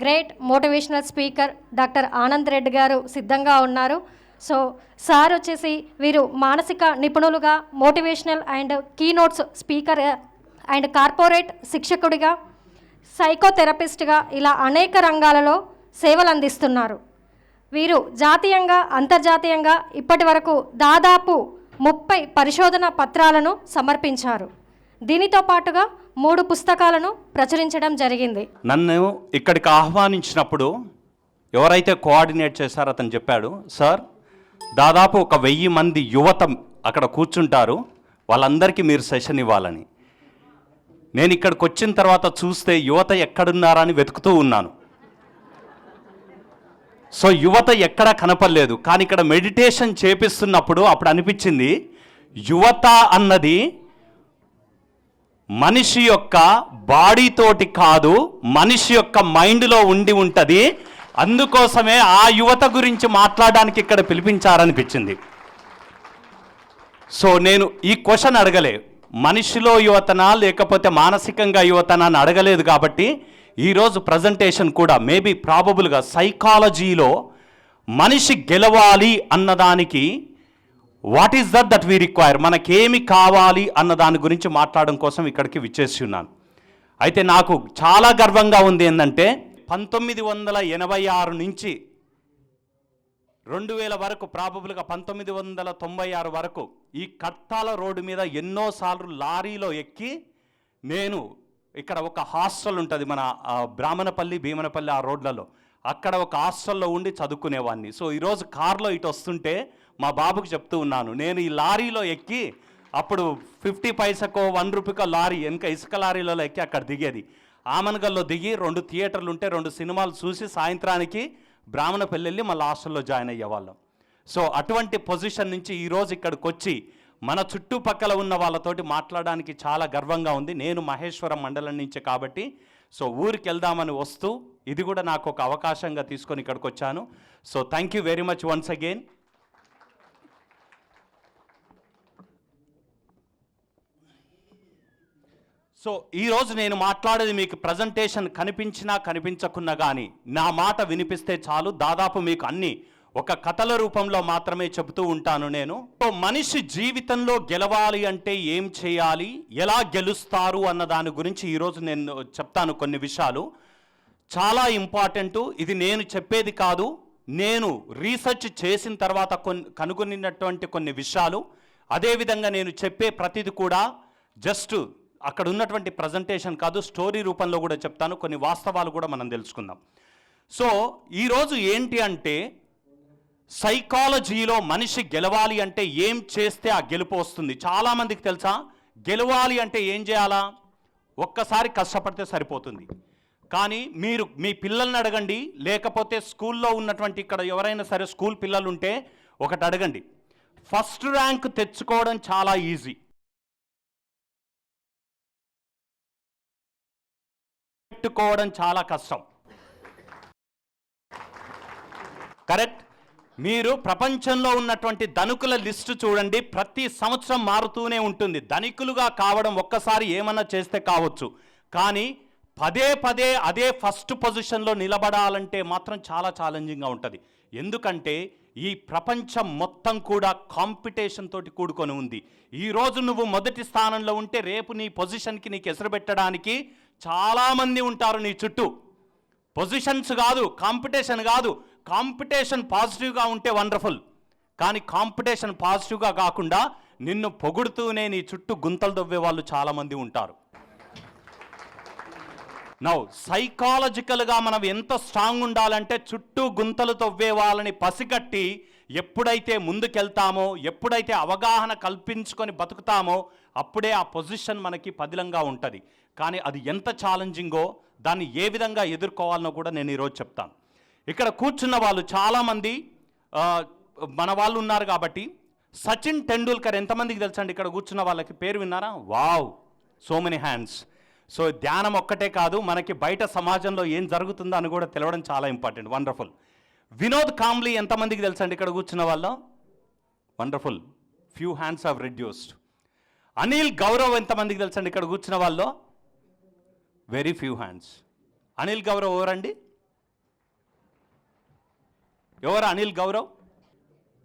Great motivational speaker doctor Anand Reddy గారు సిద్ధంగా ఉన్నారు. సో సార్ వచ్చేసి వీరు మానసిక నిపుణులుగా, motivational and keynotes speaker and corporate శిక్షకుడిగా, సైకోథెరపిస్ట్గా ఇలా అనేక రంగాలలో సేవలు అందిస్తున్నారు. వీరు జాతీయంగా, అంతర్జాతీయంగా ఇప్పటి వరకు దాదాపు 30 పరిశోధన పత్రాలను సమర్పించారు. దీనితో పాటుగా 3 పుస్తకాలను ప్రచురించడం జరిగింది. నన్ను ఇక్కడికి ఆహ్వానించినప్పుడు ఎవరైతే కోఆర్డినేట్ చేశారో అతను చెప్పాడు, సార్ దాదాపు 1000 మంది యువత అక్కడ కూర్చుంటారు, వాళ్ళందరికీ మీరు సెషన్ ఇవ్వాలని. నేను ఇక్కడికి వచ్చిన తర్వాత చూస్తే యువత ఎక్కడున్నారని వెతుకుతూ ఉన్నాను. సో యువత ఎక్కడ కనపడలేదు. కానీ ఇక్కడ మెడిటేషన్ చేపిస్తున్నప్పుడు అప్పుడు అనిపించింది, యువత అన్నది మనిషి యొక్క బాడీతోటి కాదు, మనిషి యొక్క మైండ్లో ఉండి ఉంటుంది. అందుకోసమే ఆ యువత గురించి మాట్లాడడానికి ఇక్కడ పిలిపించారనిపించింది. సో నేను ఈ క్వశ్చన్ అడగలే, మనిషిలో యువతనా లేకపోతే మానసికంగా యువతనా అని అడగలేదు. కాబట్టి ఈరోజు ప్రజెంటేషన్ కూడా మేబీ ప్రాబబుల్గా సైకాలజీలో మనిషి గెలవాలి అన్నదానికి what is that we require, మనకేమి కావాలి అన్న దాని గురించి మాట్లాడడం కోసం ఇక్కడికి విచ్చేసి ఉన్నాను. అయితే నాకు చాలా గర్వంగా ఉంది ఏంటంటే 1986 నుంచి 2000 వరకు, ప్రాబబుల్గా 1996 వరకు ఈ కట్టాల రోడ్డు మీద ఎన్నోసార్లు లారీలో ఎక్కి నేను ఇక్కడ ఒక హాస్టల్ ఉంటుంది మన బ్రాహ్మణపల్లి, భీమనపల్లి ఆ రోడ్లలో, అక్కడ ఒక హాస్టల్లో ఉండి చదువుకునేవాడిని. సో ఈరోజు కార్లో ఇటు వస్తుంటే మా బాబుకి చెప్తూ ఉన్నాను, నేను ఈ లారీలో ఎక్కి అప్పుడు 50 పైసకో 1 రూపీకో లారీ వెనక ఇసుక లారీలలో ఎక్కి అక్కడ దిగేది. ఆమన్గల్లో దిగి 2 థియేటర్లు ఉంటే 2 సినిమాలు చూసి సాయంత్రానికి బ్రాహ్మణపల్లి వెళ్ళి మళ్ళీ హాస్టల్లో జాయిన్ అయ్యేవాళ్ళం. సో అటువంటి పొజిషన్ నుంచి ఈరోజు ఇక్కడికి వచ్చి మన చుట్టుపక్కల ఉన్న వాళ్ళతోటి మాట్లాడడానికి చాలా గర్వంగా ఉంది. నేను మహేశ్వరం మండలం నుంచి కాబట్టి సో ఊరికి వెళ్దామని వస్తూ ఇది కూడా నాకు ఒక అవకాశంగా తీసుకొని ఇక్కడికి వచ్చాను. So thank you very much once again. So ఈరోజు నేను మాట్లాడేది మీకు ప్రజెంటేషన్ కనిపించినా కనిపించకున్నా కానీ నా మాట వినిపిస్తే చాలు. దాదాపు మీకు అన్నీ ఒక కథల రూపంలో మాత్రమే చెబుతూ ఉంటాను నేను. మనిషి జీవితంలో గెలవాలి అంటే ఏం చేయాలి, ఎలా గెలుస్తారు అన్న దాని గురించి ఈరోజు నేను చెప్తాను. కొన్ని విషయాలు చాలా ఇంపార్టెంటు. ఇది నేను చెప్పేది కాదు, నేను రీసెర్చ్ చేసిన తర్వాత కనుగొనినటువంటి కొన్ని విషయాలు. అదేవిధంగా నేను చెప్పే ప్రతిది కూడా జస్ట్ అక్కడ ఉన్నటువంటి ప్రజెంటేషన్ కాదు, స్టోరీ రూపంలో కూడా చెప్తాను. కొన్ని వాస్తవాలు కూడా మనం తెలుసుకుందాం. సో ఈరోజు ఏంటి అంటే సైకాలజీలో మనిషి గెలవాలి అంటే ఏం చేస్తే ఆ గెలుపు వస్తుంది. చాలామందికి తెలుసా, గెలవాలి అంటే ఏం చేయాలా, ఒక్కసారి కష్టపడితే సరిపోతుంది. కానీ మీరు మీ పిల్లల్ని అడగండి, లేకపోతే స్కూల్లో ఉన్నటువంటి ఇక్కడ ఎవరైనా సరే స్కూల్ పిల్లలు ఉంటే ఒకటి అడగండి, ఫస్ట్ ర్యాంక్ తెచ్చుకోవడం చాలా ఈజీ, పెట్టుకోవడం చాలా కష్టం. కరెక్ట్? మీరు ప్రపంచంలో ఉన్నటువంటి ధనికుల లిస్టు చూడండి, ప్రతి సంవత్సరం మారుతూనే ఉంటుంది. ధనికులుగా కావడం ఒక్కసారి ఏమన్నా చేస్తే కావచ్చు, కానీ పదే పదే అదే ఫస్ట్ పొజిషన్లో నిలబడాలంటే మాత్రం చాలా ఛాలెంజింగ్గా ఉంటుంది. ఎందుకంటే ఈ ప్రపంచం మొత్తం కూడా కాంపిటీషన్ తోటి కూడుకొని ఉంది. ఈరోజు నువ్వు మొదటి స్థానంలో ఉంటే రేపు నీ పొజిషన్కి నీకు ఎసరు పెట్టడానికి చాలామంది ఉంటారు నీ చుట్టూ. పొజిషన్స్ కాదు, కాంపిటీషన్ కాదు. కాంపిటీషన్ పాజిటివ్గా ఉంటే వండర్ఫుల్, కానీ కాంపిటీషన్ పాజిటివ్గా కాకుండా నిన్ను పొగుడుతూనే నీ చుట్టూ గుంతలు దవ్వే వాళ్ళు చాలామంది ఉంటారు. నౌ సైకాలజికల్గా మనం ఎంత స్ట్రాంగ్ ఉండాలంటే చుట్టూ గుంతలు తవ్వే వాళ్ళని పసిగట్టి ఎప్పుడైతే ముందుకెళ్తామో, ఎప్పుడైతే అవగాహన కల్పించుకొని బతుకుతామో అప్పుడే ఆ పొజిషన్ మనకి పదిలంగా ఉంటుంది. కానీ అది ఎంత ఛాలెంజింగో, దాన్ని ఏ విధంగా ఎదుర్కోవాలనో కూడా నేను ఈరోజు చెప్తాను. ఇక్కడ కూర్చున్న వాళ్ళు చాలామంది మన వాళ్ళు ఉన్నారు కాబట్టి సచిన్ టెండూల్కర్ ఎంతమందికి తెలుసండి? ఇక్కడ కూర్చున్న వాళ్ళకి పేరు విన్నారా? Wow, so many hands. So ధ్యానం ఒక్కటే కాదు, మనకి బయట సమాజంలో ఏం జరుగుతుందో అని కూడా తెలవడం చాలా ఇంపార్టెంట్. వండర్ఫుల్. వినోద్ కాంబ్లీ ఎంతమందికి తెలుసండి ఇక్కడ కూర్చున్న వాళ్ళు? Wonderful, few hands have reduced. Anil Gaurav ఎంతమందికి తెలుసండి ఇక్కడ కూర్చున్న వాళ్ళు? Very few hands. Anil Gaurav ఎవరండి? ఎవరు అనిల్ గౌరవ్?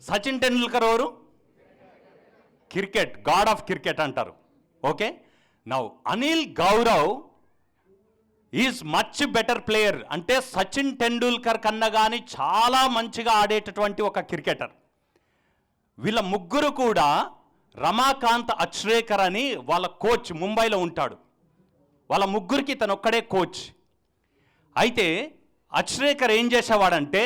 సచిన్ టెండూల్కర్ ఎవరు? క్రికెట్ గాడ్ ఆఫ్ క్రికెట్ అంటారు. Okay, now Anil Gaurav is much better player. అంటే సచిన్ టెండూల్కర్ కన్నా కానీ చాలా మంచిగా ఆడేటటువంటి ఒక క్రికెటర్. వీళ్ళ ముగ్గురు కూడా రమాకాంత్ అచ్రేకర్ అని వాళ్ళ కోచ్ ముంబైలో ఉంటాడు. వాళ్ళ ముగ్గురికి తను ఒక్కడే కోచ్. అయితే అచ్రేకర్ ఏం చేసేవాడంటే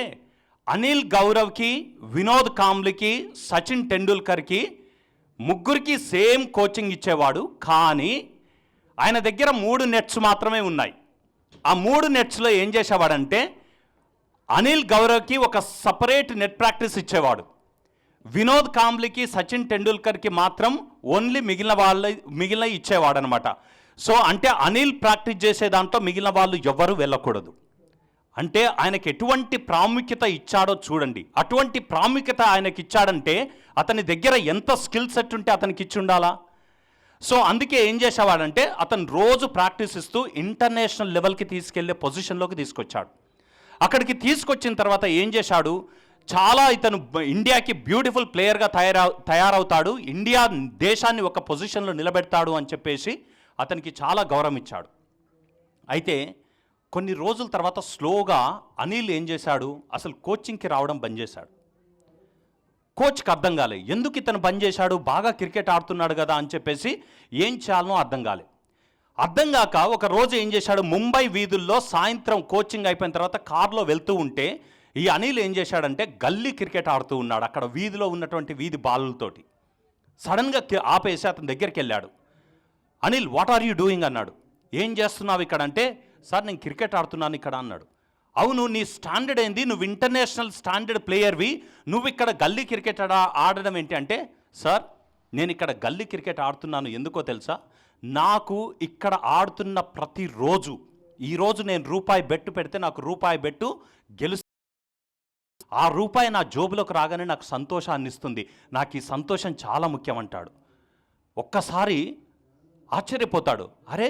అనిల్ గౌరవ్కి, వినోద్ కాంబ్లీకి, సచిన్ టెండూల్కర్కి ముగ్గురికి సేమ్ కోచింగ్ ఇచ్చేవాడు. కానీ ఆయన దగ్గర 3 నెట్స్ మాత్రమే ఉన్నాయి. ఆ 3 నెట్స్లో ఏం చేసేవాడంటే అనిల్ గౌరవ్కి ఒక సపరేట్ నెట్ ప్రాక్టీస్ ఇచ్చేవాడు. వినోద్ కాంబ్లీకి, సచిన్ టెండూల్కర్కి మాత్రం ఓన్లీ మిగిలిన ఇచ్చేవాడు అనమాట. సో అంటే అనిల్ ప్రాక్టీస్ చేసే దాంట్లో మిగిలిన వాళ్ళు ఎవరు వెళ్ళకూడదు. అంటే ఆయనకి ఎటువంటి ప్రాముఖ్యత ఇచ్చాడో చూడండి. అటువంటి ప్రాముఖ్యత ఆయనకి ఇచ్చాడంటే అతని దగ్గర ఎంత స్కిల్ సెట్ ఉంటే అతనికి ఇచ్చి ఉండాలా. సో అందుకే ఏం చేసేవాడంటే అతను రోజు ప్రాక్టీస్ ఇస్తూ ఇంటర్నేషనల్ లెవెల్కి తీసుకెళ్లే పొజిషన్లోకి తీసుకొచ్చాడు. అక్కడికి తీసుకొచ్చిన తర్వాత ఏం చేశాడు, చాలా ఇతను ఇండియాకి బ్యూటిఫుల్ ప్లేయర్గా తయారవుతాడు, ఇండియా దేశాన్ని ఒక పొజిషన్లో నిలబెడతాడు అని చెప్పేసి అతనికి చాలా గౌరవం ఇచ్చాడు. అయితే కొన్ని రోజుల తర్వాత స్లోగా అనిల్ ఏం చేశాడు, అసలు కోచింగ్కి రావడం బంద్ చేశాడు. కోచ్కి అర్థం కాలే ఎందుకు ఇతను బంద్ చేశాడు, బాగా క్రికెట్ ఆడుతున్నాడు కదా అని చెప్పేసి ఏం చేయాలనో అర్థం కాలే. అర్థం కాక ఒక రోజు ఏం చేశాడు, ముంబై వీధుల్లో సాయంత్రం కోచింగ్ అయిపోయిన తర్వాత కారులో వెళ్తూ ఉంటే ఈ అనిల్ ఏం చేశాడంటే గల్లీ క్రికెట్ ఆడుతూ ఉన్నాడు అక్కడ వీధిలో ఉన్నటువంటి వీధి బాలులతోటి. సడన్గా ఆపేసి అతని దగ్గరికి వెళ్ళాడు. Anil, what are you doing అన్నాడు. ఏం చేస్తున్నావు ఇక్కడ అంటే, సార్ నేను క్రికెట్ ఆడుతున్నాను ఇక్కడ అన్నాడు. అవును, నీ స్టాండర్డ్ ఏంది, నువ్వు ఇంటర్నేషనల్ స్టాండర్డ్ ప్లేయర్వి, నువ్వు ఇక్కడ గల్లీ క్రికెట్ ఆడడం ఏంటి అంటే, సార్ నేను ఇక్కడ గల్లీ క్రికెట్ ఆడుతున్నాను ఎందుకో తెలుసా, నాకు ఇక్కడ ఆడుతున్న ప్రతిరోజు, ఈరోజు నేను రూపాయి బెట్టు పెడితే నాకు రూపాయి బెట్టు గెలుస్తుంది, ఆ రూపాయి నా జోబులోకి రాగానే నాకు సంతోషాన్ని ఇస్తుంది, నాకు ఈ సంతోషం చాలా ముఖ్యం అంటాడు. ఒక్కసారి ఆశ్చర్యపోతాడు, అరే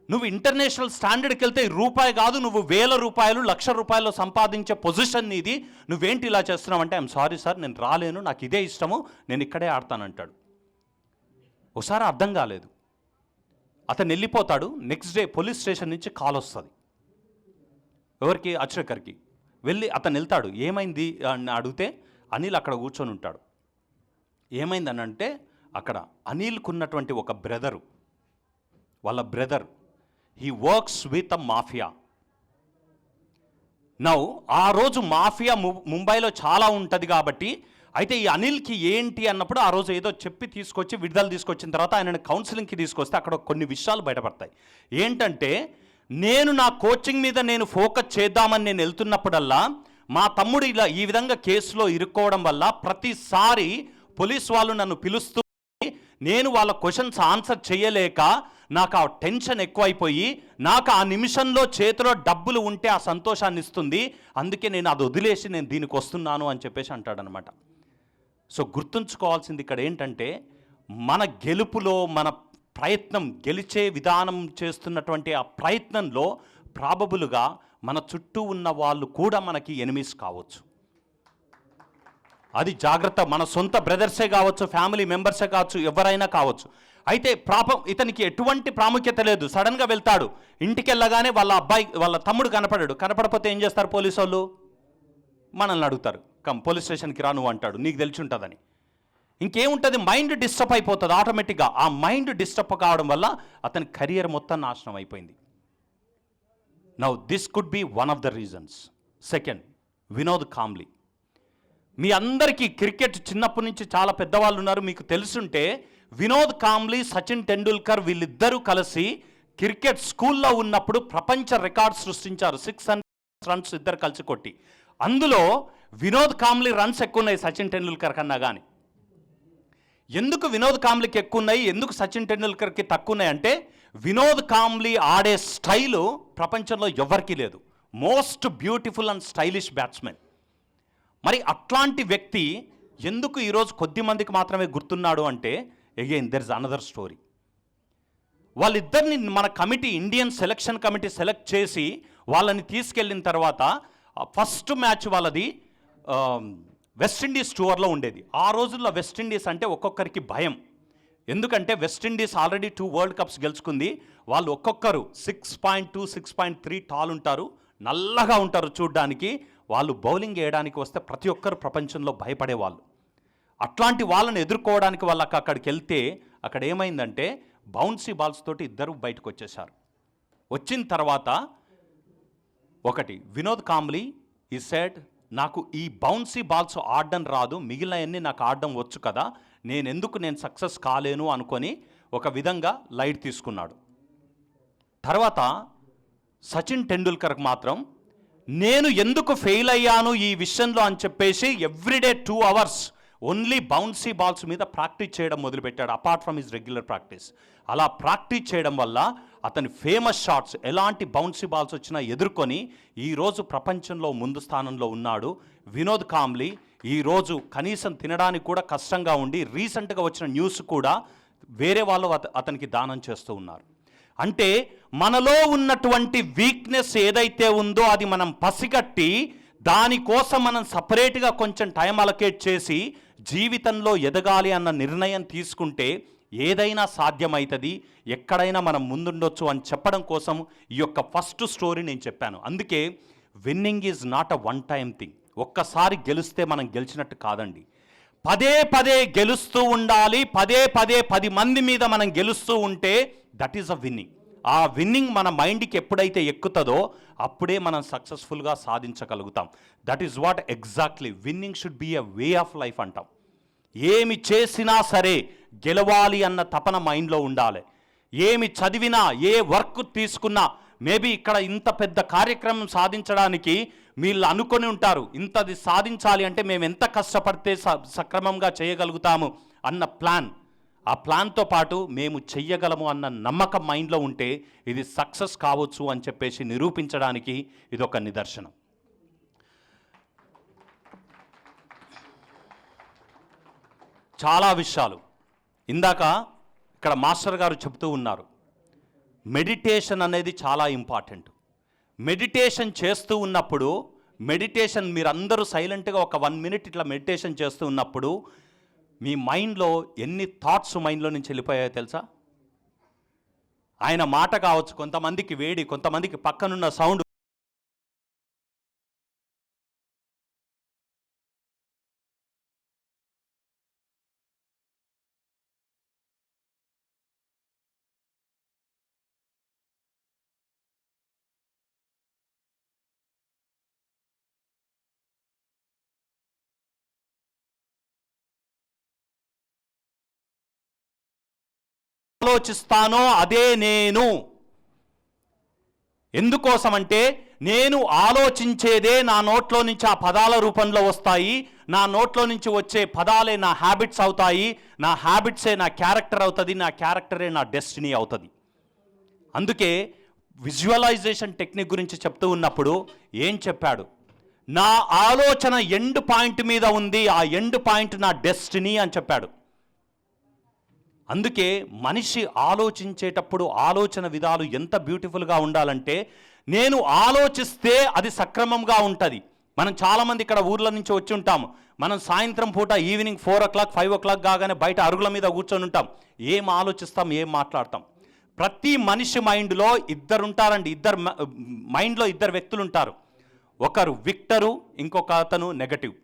నువ్వు ఇంటర్నేషనల్ స్టాండర్డ్కి వెళ్తే రూపాయి కాదు, నువ్వు 1000 రూపాయలు 1,00,000 రూపాయలు సంపాదించే పొజిషన్ నీది, నువ్వేంటి ఇలా చేస్తున్నావు అంటే, ఐఎమ్ సారీ సార్ నేను రాలేను, నాకు ఇదే ఇష్టము, నేను ఇక్కడే ఆడతానంటాడు. ఒకసారి అర్థం కాలేదు, అతను వెళ్ళిపోతాడు. నెక్స్ట్ డే పోలీస్ స్టేషన్ నుంచి కాల్ వస్తుంది. ఎవరికి? అచ్రేకర్కి. వెళ్ళి అతను వెళ్తాడు. ఏమైంది అని అడిగితే అనిల్ అక్కడ కూర్చొని ఉంటాడు. ఏమైందని అంటే అక్కడ అనిల్కు ఉన్నటువంటి ఒక బ్రదరు, వాళ్ళ brother he works with a mafia. Now ఆ రోజు మాఫియా ముంబైలో చాలా ఉంటుంది కాబట్టి, అయితే ఈ అనిల్కి ఏంటి అన్నప్పుడు ఆ రోజు ఏదో చెప్పి తీసుకొచ్చి విడుదల తీసుకొచ్చిన తర్వాత ఆయనను కౌన్సిలింగ్కి తీసుకొస్తే అక్కడ కొన్ని విషయాలు బయటపడతాయి. ఏంటంటే, నేను నా కోచింగ్ మీద నేను ఫోకస్ చేద్దామని నేను వెళ్తున్నప్పుడల్లా మా తమ్ముడు ఇలా ఈ విధంగా కేసులో ఇరుక్కోవడం వల్ల ప్రతిసారి పోలీస్ వాళ్ళు నన్ను పిలుస్తూ నేను వాళ్ళ క్వశ్చన్స్ ఆన్సర్ చేయలేక నాకు ఆ టెన్షన్ ఎక్కువైపోయి, నాకు ఆ నిమిషంలో చేతిలో డబ్బులు ఉంటే ఆ సంతోషాన్ని ఇస్తుంది, అందుకే నేను అది వదిలేసి నేను దీనికి వస్తున్నాను అని చెప్పేసి అంటాడనమాట. సో గుర్తుంచుకోవాల్సింది ఇక్కడ ఏంటంటే, మన గెలుపులో మన ప్రయత్నం, గెలిచే విధానం చేస్తున్నటువంటి ఆ ప్రయత్నంలో ప్రాబబుల్గా మన చుట్టూ ఉన్న వాళ్ళు కూడా మనకి ఎనిమీస్ కావచ్చు. అది జాగ్రత్త. మన సొంత బ్రదర్సే కావచ్చు, ఫ్యామిలీ మెంబర్సే కావచ్చు, ఎవరైనా కావచ్చు. అయితే ఇతనికి ఎటువంటి ప్రాముఖ్యత లేదు. సడన్గా వెళ్తాడు, ఇంటికి వెళ్ళగానే వాళ్ళ తమ్ముడు కనపడపోతే ఏం చేస్తారు పోలీసు వాళ్ళు? మనల్ని అడుగుతారు, పోలీస్ స్టేషన్కి రా నువ్వు అంటాడు, నీకు తెలిసి ఉంటుందని. ఇంకేముంటుంది, మైండ్ డిస్టర్బ్ అయిపోతుంది ఆటోమేటిక్గా. ఆ మైండ్ డిస్టర్బ్ కావడం వల్ల అతని కెరియర్ మొత్తం నాశనం అయిపోయింది. Now this could be one of the reasons. Second, Vinod Kambli. మీ అందరికీ క్రికెట్ చిన్నప్పటి నుంచి చాలా పెద్దవాళ్ళు ఉన్నారు, మీకు తెలుసుంటే వినోద్ కాంబ్లీ, సచిన్ టెండూల్కర్ వీళ్ళిద్దరూ కలిసి క్రికెట్ స్కూల్లో ఉన్నప్పుడు ప్రపంచ రికార్డ్ సృష్టించారు. 600 రన్స్ ఇద్దరు కలిసి కొట్టి. అందులో వినోద్ కాంబ్లీ రన్స్ ఎక్కువ ఉన్నాయి సచిన్ టెండూల్కర్ కన్నా. కానీ ఎందుకు వినోద్ కాంబ్లీకి ఎక్కువ ఉన్నాయి, ఎందుకు సచిన్ టెండూల్కర్కి తక్కువ ఉన్నాయి అంటే, వినోద్ కాంబ్లీ ఆడే స్టైలు ప్రపంచంలో ఎవరికీ లేదు. Most beautiful and stylish batsmen. మరి అట్లాంటి వ్యక్తి ఎందుకు ఈరోజు కొద్ది మందికి మాత్రమే గుర్తున్నాడు అంటే, again there is another story. వాళ్ళిద్దరిని మన committee, Indian selection committee select చేసి వాళ్ళని తీసుకెళ్ళిన తర్వాత ఫస్ట్ మ్యాచ్ వాళ్ళది వెస్టిండీస్ టూర్లో ఉండేది. ఆ రోజుల్లో వెస్టిండీస్ అంటే ఒక్కొక్కరికి భయం. ఎందుకంటే వెస్టిండీస్ ఆల్రెడీ 2 వరల్డ్ కప్స్ గెలుచుకుంది. వాళ్ళు ఒక్కొక్కరు 6.2, 6.3 టాల్ ఉంటారు, నల్లగా ఉంటారు చూడ్డానికి. వాళ్ళు బౌలింగ్ వేయడానికి వస్తే ప్రతి ఒక్కరు ప్రపంచంలో భయపడేవాళ్ళు. అట్లాంటి వాళ్ళని ఎదుర్కోవడానికి వాళ్ళకి అక్కడికి వెళ్తే అక్కడ ఏమైందంటే బౌన్సీ బాల్స్ తోటి ఇద్దరు బయటకు వచ్చేసారు. వచ్చిన తర్వాత ఒకటి వినోద్ కాంబ్లీ ఈ సెడ్, నాకు ఈ బౌన్సీ బాల్స్ ఆడడం రాదు, మిగిలినవన్నీ నాకు ఆడడం వచ్చు కదా, నేను సక్సెస్ కాలేను అనుకొని ఒక విధంగా లైట్ తీసుకున్నాడు. తర్వాత సచిన్ టెండూల్కర్కి మాత్రం నేను ఎందుకు ఫెయిల్ అయ్యాను ఈ విషయంలో అని చెప్పేసి everyday 2 hours only bouncy balls మీద ప్రాక్టీస్ చేయడం మొదలుపెట్టాడు, apart from his regular practice. అలా ప్రాక్టీస్ చేయడం వల్ల అతని ఫేమస్ షాట్స్, ఎలాంటి బౌన్సీ బాల్స్ వచ్చినా ఎదుర్కొని ఈరోజు ప్రపంచంలో ముందు స్థానంలో ఉన్నాడు. వినోద్ కాంబ్లీ ఈరోజు కనీసం తినడానికి కూడా కష్టంగా ఉండి రీసెంట్గా వచ్చిన న్యూస్ కూడా వేరే వాళ్ళు అతనికి దానం చేస్తూ ఉన్నారు. అంటే మనలో ఉన్నటువంటి వీక్నెస్ ఏదైతే ఉందో అది మనం పసిగట్టి దానికోసం మనం సపరేట్గా కొంచెం టైం అలొకేట్ చేసి జీవితంలో ఎదగాలి అన్న నిర్ణయం తీసుకుంటే ఏదైనా సాధ్యమవుతుంది, ఎక్కడైనా మనం ముందుండొచ్చు అని చెప్పడం కోసం ఈ యొక్క ఫస్ట్ స్టోరీ నేను చెప్పాను. అందుకే winnowing is not a one time thing. ఒక్కసారి గెలిస్తే మనం గెలిచినట్టు కాదండి, పదే పదే గెలుస్తూ ఉండాలి. పదే పదే 10 మంది మీద మనం గెలుస్తూ ఉంటే దట్ ఈస్ అ విన్నింగ్. ఆ విన్నింగ్ మన మైండ్కి ఎప్పుడైతే ఎక్కుతుందో అప్పుడే మనం సక్సెస్ఫుల్గా సాధించగలుగుతాం. That is what exactly winning should be a way of life అంటాం. ఏమి చేసినా సరే గెలవాలి అన్న తపన మైండ్లో ఉండాలి. ఏమి చదివినా, ఏ వర్క్ తీసుకున్నా, మేబీ ఇక్కడ ఇంత పెద్ద కార్యక్రమం సాధించడానికి వీళ్ళు అనుకొని ఉంటారు, ఇంతది సాధించాలి అంటే మేము ఎంత కష్టపడితే సక్రమంగా చేయగలుగుతాము అన్న ప్లాన్, ఆ ప్లాన్తో పాటు మేము చెయ్యగలము అన్న నమ్మకం మైండ్లో ఉంటే ఇది సక్సెస్ కావచ్చు అని చెప్పేసి నిరూపించడానికి ఇది ఒక నిదర్శనం. చాలా విషయాలు ఇందాక ఇక్కడ మాస్టర్ గారు చెప్తూ ఉన్నారు, మెడిటేషన్ అనేది చాలా ఇంపార్టెంట్. మెడిటేషన్ చేస్తూ ఉన్నప్పుడు మీరందరూ సైలెంట్గా ఒక 1 minute ఇట్లా మెడిటేషన్ చేస్తూ ఉన్నప్పుడు మీ మైండ్లో ఎన్ని థాట్స్ మైండ్లో నుంచి వెళ్ళిపోయాయో తెలుసా? ఆయన మాట కావచ్చు, కొంతమందికి వేడి, కొంతమందికి పక్కనున్న సౌండ్, ఆలోచిస్తానో అదే నేను. ఎందుకోసమంటే నేను ఆలోచించేదే నా నోట్లో నుంచి ఆ పదాల రూపంలో వస్తాయి, నా నోట్లో నుంచి వచ్చే పదాలే నా హ్యాబిట్స్ అవుతాయి, నా హ్యాబిట్సే నా క్యారెక్టర్ అవుతుంది, నా క్యారెక్టరే నా డెస్టినీ అవుతుంది. అందుకే విజువలైజేషన్ టెక్నిక్ గురించి చెప్తూ ఉన్నప్పుడు ఏం చెప్పాడు? నా ఆలోచన ఎండ్ పాయింట్ మీద ఉంది, ఆ ఎండ్ పాయింట్ నా డెస్టినీ అని చెప్పాడు. అందుకే మనిషి ఆలోచించేటప్పుడు ఆలోచన విధాలు ఎంత బ్యూటిఫుల్గా ఉండాలంటే, నేను ఆలోచిస్తే అది సక్రమంగా ఉంటుంది. మనం చాలామంది ఇక్కడ ఊర్ల నుంచి వచ్చి ఉంటాము, మనం సాయంత్రం పూట ఈవినింగ్ 4 o'clock 5 o'clock కాగానే బయట అరుగుల మీద కూర్చొని ఉంటాం. ఏం ఆలోచిస్తాం, ఏం మాట్లాడతాం? ప్రతి మనిషి మైండ్లో ఉంటారండి, మైండ్లో 2 వ్యక్తులు ఉంటారు. ఒకరు విక్టరు, ఇంకొక అతను నెగటివ్.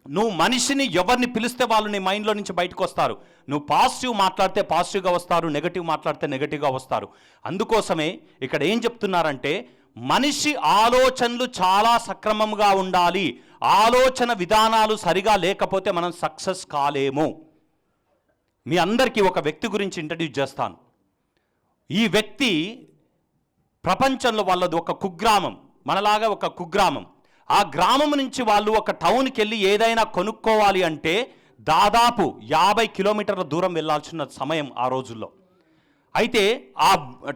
నువ్వు మనిషిని ఎవరిని పిలిస్తే వాళ్ళు నీ మైండ్లో నుంచి బయటకు వస్తారు. నువ్వు పాజిటివ్ మాట్లాడితే పాజిటివ్గా వస్తారు, నెగటివ్ మాట్లాడితే నెగటివ్గా వస్తారు. అందుకోసమే ఇక్కడ ఏం చెప్తున్నారంటే, మనిషి ఆలోచనలు చాలా సక్రమంగా ఉండాలి. ఆలోచన విధానాలు సరిగా లేకపోతే మనం సక్సెస్ కాలేము. మీ అందరికీ ఒక వ్యక్తి గురించి ఇంట్రడ్యూస్ చేస్తాను. ఈ వ్యక్తి ప్రపంచంలో వాళ్ళది ఒక కుగ్రామం, మనలాగా ఒక కుగ్రామం. ఆ గ్రామం నుంచి వాళ్ళు ఒక టౌన్కి వెళ్ళి ఏదైనా కొనుక్కోవాలి అంటే దాదాపు 50 kilometers దూరం వెళ్ళాల్సిన సమయం ఆ రోజుల్లో. అయితే ఆ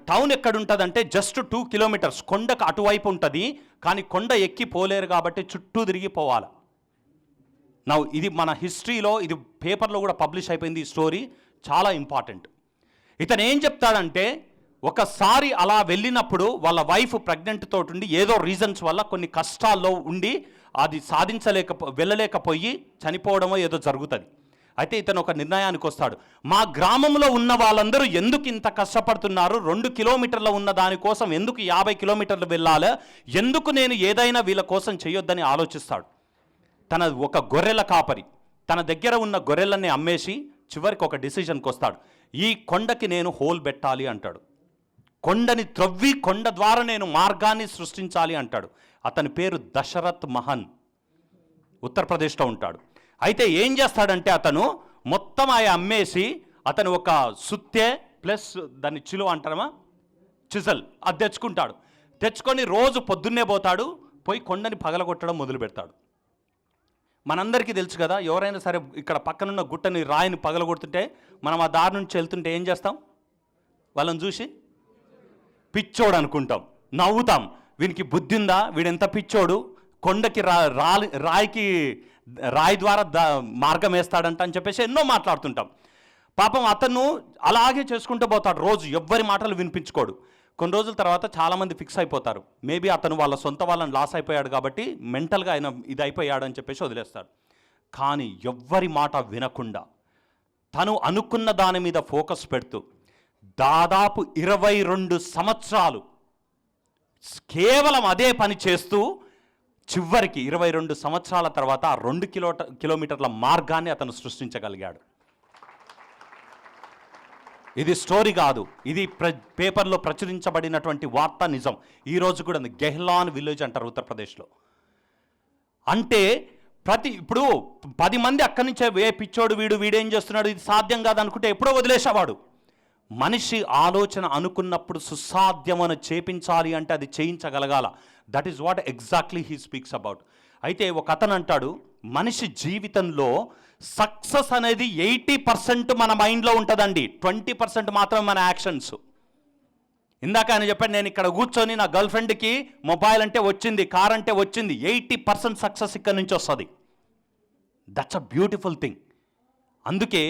టౌన్ ఎక్కడుంటుందంటే జస్ట్ 2 kilometers, కొండకు అటువైపు ఉంటుంది. కానీ కొండ ఎక్కి పోలేరు కాబట్టి చుట్టూ తిరిగి పోవాలి. ఇది మన హిస్టరీలో, ఇది పేపర్లో కూడా పబ్లిష్ అయిపోయింది. ఈ స్టోరీ చాలా ఇంపార్టెంట్. ఇతను ఏం చెప్తాడంటే, ఒకసారి అలా వెళ్ళినప్పుడు వాళ్ళ వైఫ్ ప్రెగ్నెంట్ తోటి ఉండి ఏదో రీజన్స్ వల్ల కొన్ని కష్టాల్లో ఉండి అది వెళ్ళలేకపోయి చనిపోవడమో ఏదో జరుగుతుంది. అయితే ఇతను ఒక నిర్ణయానికి వస్తాడు. మా గ్రామంలో ఉన్న వాళ్ళందరూ ఎందుకు ఇంత కష్టపడుతున్నారు, 2 కిలోమీటర్ల ఉన్న దానికోసం ఎందుకు 50 కిలోమీటర్లు వెళ్ళాలి, ఎందుకు నేను ఏదైనా వీళ్ళ కోసం చేయొద్దని ఆలోచిస్తాడు. తన ఒక గొర్రెల కాపరి తన దగ్గర ఉన్న గొర్రెలన్నీ అమ్మేసి చివరికి ఒక డిసిషన్కి వస్తాడు. ఈ కొండకి నేను హోల్ పెట్టాలి అంటాడు. కొండని త్రవ్వి కొండ ద్వారా నేను మార్గాన్ని సృష్టించాలి అంటాడు. అతని పేరు దశరథ్ మహన్, ఉత్తరప్రదేశ్లో ఉంటాడు. అయితే ఏం చేస్తాడంటే అతను మొత్తం అమ్మేసి అతను ఒక సుత్తె ప్లస్ దాన్ని చిలువ అంటారమా, చిజల్, అది తెచ్చుకుంటాడు. తెచ్చుకొని రోజు పొద్దున్నే పోతాడు, పోయి కొండని పగలగొట్టడం మొదలు పెడతాడు. మనందరికీ తెలుసు కదా, ఎవరైనా సరే ఇక్కడ పక్కనున్న గుట్టని రాయిని పగలగొడుతుంటే మనం ఆ దారి నుంచి వెళ్తుంటే ఏం చేస్తాం, వాళ్ళని చూసి పిచ్చోడు అనుకుంటాం, నవ్వుతాం. వీనికి బుద్ధి ఉందా, వీడెంత పిచ్చోడు, కొండకి రాయి ద్వారా మార్గం వేస్తాడంట అని చెప్పేసి ఎన్నో మాట్లాడుతుంటాం. పాపం అతను అలాగే చేసుకుంటూ పోతాడు, రోజు ఎవ్వరి మాటలు వినిపించుకోడు. కొన్ని రోజుల తర్వాత చాలామంది ఫిక్స్ అయిపోతారు, మేబీ అతను వాళ్ళ సొంత వాళ్ళని లాస్ అయిపోయాడు కాబట్టి మెంటల్గా ఆయన ఇది అయిపోయాడు అని చెప్పేసి వదిలేస్తాడు. కానీ ఎవ్వరి మాట వినకుండా తను అనుకున్న దాని మీద ఫోకస్ పెడుతూ దాదాపు 22 సంవత్సరాలు కేవలం అదే పని చేస్తూ చివరికి 22 సంవత్సరాల తర్వాత 2 కిలోమీటర్ల మార్గాన్ని అతను సృష్టించగలిగాడు. ఇది స్టోరీ కాదు, ఇది పేపర్లో ప్రచురించబడినటువంటి వార్త నిజం. ఈరోజు కూడా గెహ్లాన్ విలేజ్ అంటారు ఉత్తరప్రదేశ్లో. అంటే ఇప్పుడు 10 మంది అక్కడి నుంచే పిచ్చోడు వీడేం చేస్తున్నాడు, ఇది సాధ్యం కాదు అనుకుంటే ఎప్పుడో వదిలేసేవాడు. మనిషి ఆలోచన అనుకున్నప్పుడు సుసాధ్యమని చేపించాలి అంటే అది చేయించగలగాల. That is what exactly he speaks about. అయితే ఒక అతను అంటాడు, మనిషి జీవితంలో సక్సెస్ అనేది 80% మన మైండ్లో ఉంటుందండి, 20% మాత్రమే మన యాక్షన్స్. ఇందాక ఆయన చెప్పాడు, నేను ఇక్కడ కూర్చొని నా గర్ల్ ఫ్రెండ్కి మొబైల్ అంటే వచ్చింది, కార్ అంటే వచ్చింది, 80% సక్సెస్ ఇక్కడ నుంచి వస్తుంది. That's a beautiful thing. అందుకే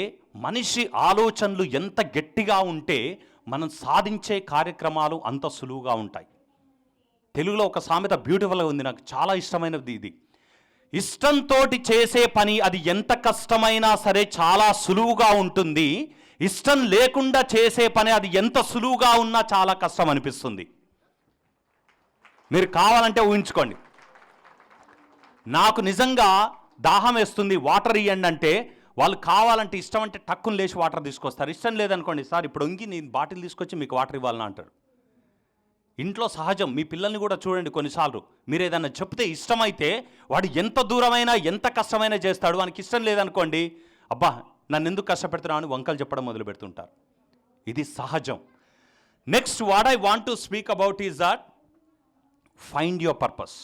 మనిషి ఆలోచనలు ఎంత గట్టిగా ఉంటే మనం సాధించే కార్యక్రమాలు అంత సులువుగా ఉంటాయి. తెలుగులో ఒక సామెత బ్యూటిఫుల్గా ఉంది, నాకు చాలా ఇష్టమైనది ఇది. ఇష్టంతో చేసే పని అది ఎంత కష్టమైనా సరే చాలా సులువుగా ఉంటుంది, ఇష్టం లేకుండా చేసే పని అది ఎంత సులువుగా ఉన్నా చాలా కష్టం అనిపిస్తుంది. మీరు కావాలంటే ఊహించుకోండి, నాకు నిజంగా దాహం వేస్తుంది, వాటర్ ఇవ్వండి అంటే వాళ్ళు కావాలంటే ఇష్టం అంటే టక్కుని లేచి వాటర్ తీసుకొస్తారు. ఇష్టం లేదనుకోండి, సార్ ఇప్పుడు వంగి నేను బాటిల్ తీసుకొచ్చి మీకు వాటర్ ఇవ్వాలని అంటారు. ఇంట్లో సహజం. మీ పిల్లల్ని కూడా చూడండి, కొన్నిసార్లు మీరు ఏదైనా చెప్తే ఇష్టమైతే వాడు ఎంత దూరమైనా ఎంత కష్టమైనా చేస్తాడు. వానికి ఇష్టం లేదనుకోండి, అబ్బా నన్ను ఎందుకు కష్టపెడుతున్నావు అని వంకలు చెప్పడం మొదలు పెడుతుంటారు. ఇది సహజం. Next what I want to speak about is that find your purpose.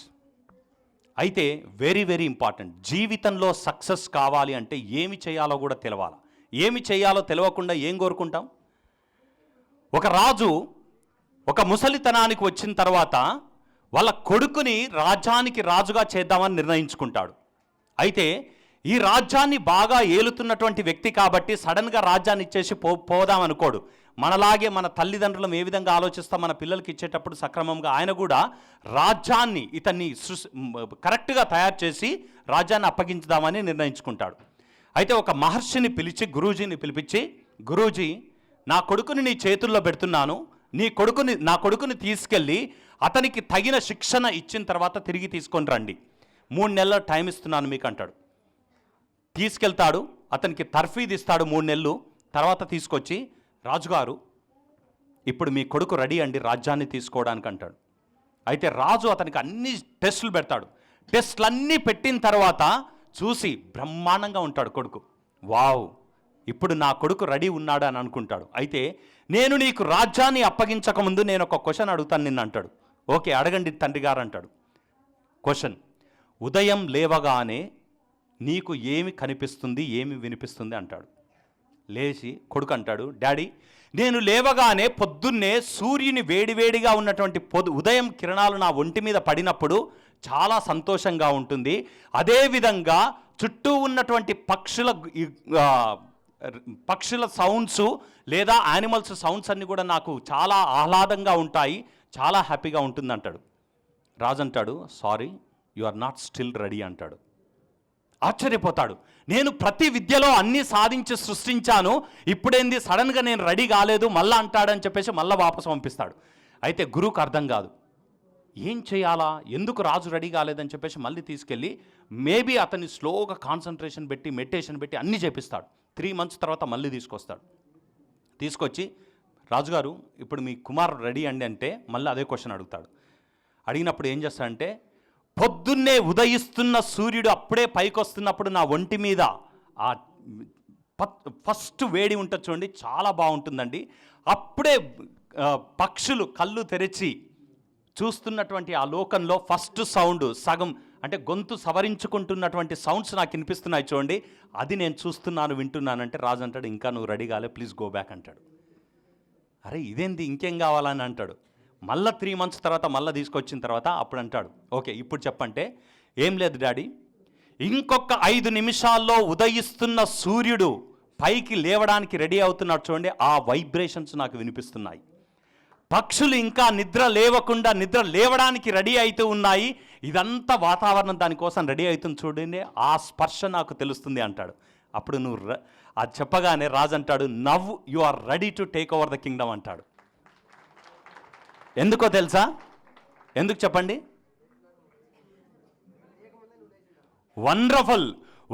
అయితే వెరీ వెరీ ఇంపార్టెంట్. జీవితంలో సక్సెస్ కావాలి అంటే ఏమి చేయాలో కూడా తెలవాలి. ఏమి చేయాలో తెలియకుండా ఏం కోరుకుంటాం? ఒక రాజు ఒక ముసలితనానికి వచ్చిన తర్వాత వాళ్ళ కొడుకుని రాజ్యానికి రాజుగా చేద్దామని నిర్ణయించుకుంటాడు. అయితే ఈ రాజ్యాన్ని బాగా ఏలుతున్నటువంటి వ్యక్తి కాబట్టి సడన్గా రాజ్యాన్ని ఇచ్చేసి పోదాం అనుకోడు. మనలాగే మన తల్లిదండ్రులం ఏ విధంగా ఆలోచిస్తాం, మన పిల్లలకి ఇచ్చేటప్పుడు సక్రమంగా ఆయన కూడా రాజ్యాన్ని ఇతన్ని కరెక్ట్గా తయారు చేసి రాజ్యాన్ని అప్పగించుదామని నిర్ణయించుకుంటాడు. అయితే ఒక మహర్షిని పిలిచి, గురూజీని పిలిపించి, గురూజీ నా కొడుకుని నీ చేతుల్లో పెడుతున్నాను, నా కొడుకుని తీసుకెళ్ళి అతనికి తగిన శిక్షణ ఇచ్చిన తర్వాత తిరిగి తీసుకొని రండి, 3 నెలల టైం ఇస్తున్నాను మీకు అంటాడు. తీసుకెళ్తాడు, అతనికి తర్ఫీదు ఇస్తాడు 3 నెలలు. తర్వాత తీసుకొచ్చి, రాజుగారు ఇప్పుడు మీ కొడుకు రెడీ అండి రాజ్యాన్ని తీసుకోవడానికి అంటాడు. అయితే రాజు అతనికి అన్ని టెస్టులు పెడతాడు. టెస్టులన్నీ పెట్టిన తర్వాత చూసి బ్రహ్మాండంగా ఉంటాడు కొడుకు. వావ్, ఇప్పుడు నా కొడుకు రెడీ ఉన్నాడు అని అనుకుంటాడు. అయితే నేను నీకు రాజ్యాన్ని అప్పగించకముందు నేను ఒక క్వశ్చన్ అడుగుతాను నిన్ను అంటాడు. ఓకే అడగండి తండ్రి గారు అంటాడు. క్వశ్చన్, ఉదయం లేవగానే నీకు ఏమి కనిపిస్తుంది, ఏమి వినిపిస్తుంది అంటాడు. లేచి కొడుకు అంటాడు, డాడీ నేను లేవగానే పొద్దున్నే సూర్యుని వేడివేడిగా ఉన్నటువంటి ఉదయం కిరణాలు నా ఒంటి మీద పడినప్పుడు చాలా సంతోషంగా ఉంటుంది. అదేవిధంగా చుట్టూ ఉన్నటువంటి పక్షుల సౌండ్స్ లేదా యానిమల్స్ సౌండ్స్ అన్నీ కూడా నాకు చాలా ఆహ్లాదంగా ఉంటాయి, చాలా హ్యాపీగా ఉంటుంది అంటాడు. రాజు అంటాడు, sorry you are not still ready అంటాడు. ఆశ్చర్యపోతాడు. నేను ప్రతి విద్యలో అన్నీ సాధించి సృష్టించాను, ఇప్పుడేంది సడన్గా నేను రెడీ కాలేదు మళ్ళా అంటాడని చెప్పేసి మళ్ళీ వాపసు పంపిస్తాడు. అయితే గురువుకు అర్థం కాదు, ఏం చేయాలా, ఎందుకు రాజు రెడీ కాలేదని చెప్పేసి మళ్ళీ తీసుకెళ్ళి మేబీ అతన్ని స్లోగా కాన్సన్ట్రేషన్ పెట్టి మెడిటేషన్ పెట్టి అన్నీ చేపిస్తాడు. 3 months తర్వాత మళ్ళీ తీసుకొస్తాడు. తీసుకొచ్చి రాజుగారు ఇప్పుడు మీ కుమారుడు రెడీ అండి అంటే మళ్ళీ అదే క్వశ్చన్ అడుగుతాడు. అడిగినప్పుడు ఏం చేస్తాడంటే, పొద్దున్నే ఉదయిస్తున్న సూర్యుడు అప్పుడే పైకి వస్తున్నప్పుడు నా ఒంటి మీద ఆ ఫస్ట్ వేడి ఉంటుంది చూడండి, చాలా బాగుంటుందండి. అప్పుడే పక్షులు కళ్ళు తెరిచి చూస్తున్నటువంటి ఆ లోకంలో ఫస్ట్ సౌండ్ సగం అంటే గొంతు సవరించుకుంటున్నటువంటి సౌండ్స్ నాకు వినిపిస్తున్నాయి చూడండి, అది నేను చూస్తున్నాను వింటున్నానంటే రాజు అంటాడు, ఇంకా నువ్వు రెడీ కాలే, ప్లీజ్ గో బ్యాక్ అంటాడు. అరే ఇదేంది, ఇంకేం కావాలని అంటాడు. మళ్ళీ 3 months తర్వాత మళ్ళీ తీసుకొచ్చిన తర్వాత అప్పుడు అంటాడు, ఓకే ఇప్పుడు చెప్పంటే, ఏం లేదు డాడీ, ఇంకొక 5 నిమిషాల్లో ఉదయిస్తున్న సూర్యుడు పైకి లేవడానికి రెడీ అవుతున్నాడు చూడండి, ఆ వైబ్రేషన్స్ నాకు వినిపిస్తున్నాయి. పక్షులు ఇంకా నిద్ర లేవకుండా నిద్ర లేవడానికి రెడీ అవుతూ ఉన్నాయి, ఇదంతా వాతావరణం దానికోసం రెడీ అవుతుంది చూడండి, ఆ స్పర్శ నాకు తెలుస్తుంది అంటాడు. అప్పుడు నువ్వు అది చెప్పగానే రాజు అంటాడు, now you are ready to take over the kingdom అంటాడు. ఎందుకో తెలుసా? ఎందుకు చెప్పండి? వండర్ఫుల్.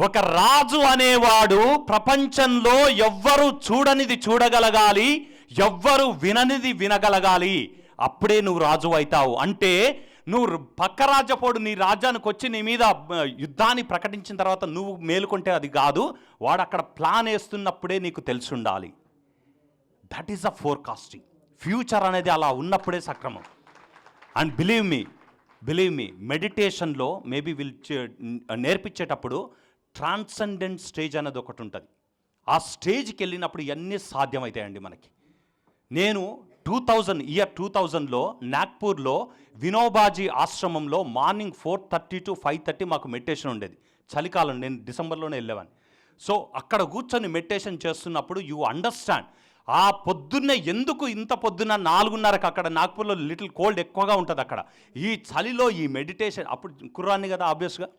ఒక రాజు అనేవాడు ప్రపంచంలో ఎవ్వరు చూడనిది చూడగలగాలి, ఎవ్వరు విననిది వినగలగాలి, అప్పుడే నువ్వు రాజు అవుతావు. అంటే నువ్వు పక్క రాజ్యపోడు నీ రాజ్యానికి వచ్చి నీ మీద యుద్ధాన్ని ప్రకటించిన తర్వాత నువ్వు మేలుకుంటే అది కాదు, వాడు అక్కడ ప్లాన్ వేస్తున్నప్పుడే నీకు తెలిసి ఉండాలి. That is a forecasting. Future అనేది అలా ఉన్నప్పుడే సక్రమం. అండ్ బిలీవ్ మీ మెడిటేషన్లో మేబీ నేర్పించేటప్పుడు ట్రాన్సెండెంట్ స్టేజ్ అనేది ఒకటి ఉంటుంది. ఆ స్టేజ్కి వెళ్ళినప్పుడు ఇవన్నీ సాధ్యమవుతాయండి మనకి. నేను 2000లో నాగ్పూర్లో వినోబాజీ ఆశ్రమంలో మార్నింగ్ 4:30 to 5:30 మాకు మెడిటేషన్ ఉండేది. చలికాలం, నేను డిసెంబర్లోనే వెళ్ళేవాడిని. సో అక్కడ కూర్చొని మెడిటేషన్ చేస్తున్నప్పుడు యూ అండర్స్టాండ్, ఆ పొద్దున్నే ఎందుకు ఇంత పొద్దున్న 4:30కి అక్కడ నాగ్పూర్లో లిటిల్ కోల్డ్ ఎక్కువగా ఉంటుంది అక్కడ, ఈ చలిలో ఈ మెడిటేషన్, అప్పుడు కుర్రాన్ని కదా ఆబ్వియస్గా,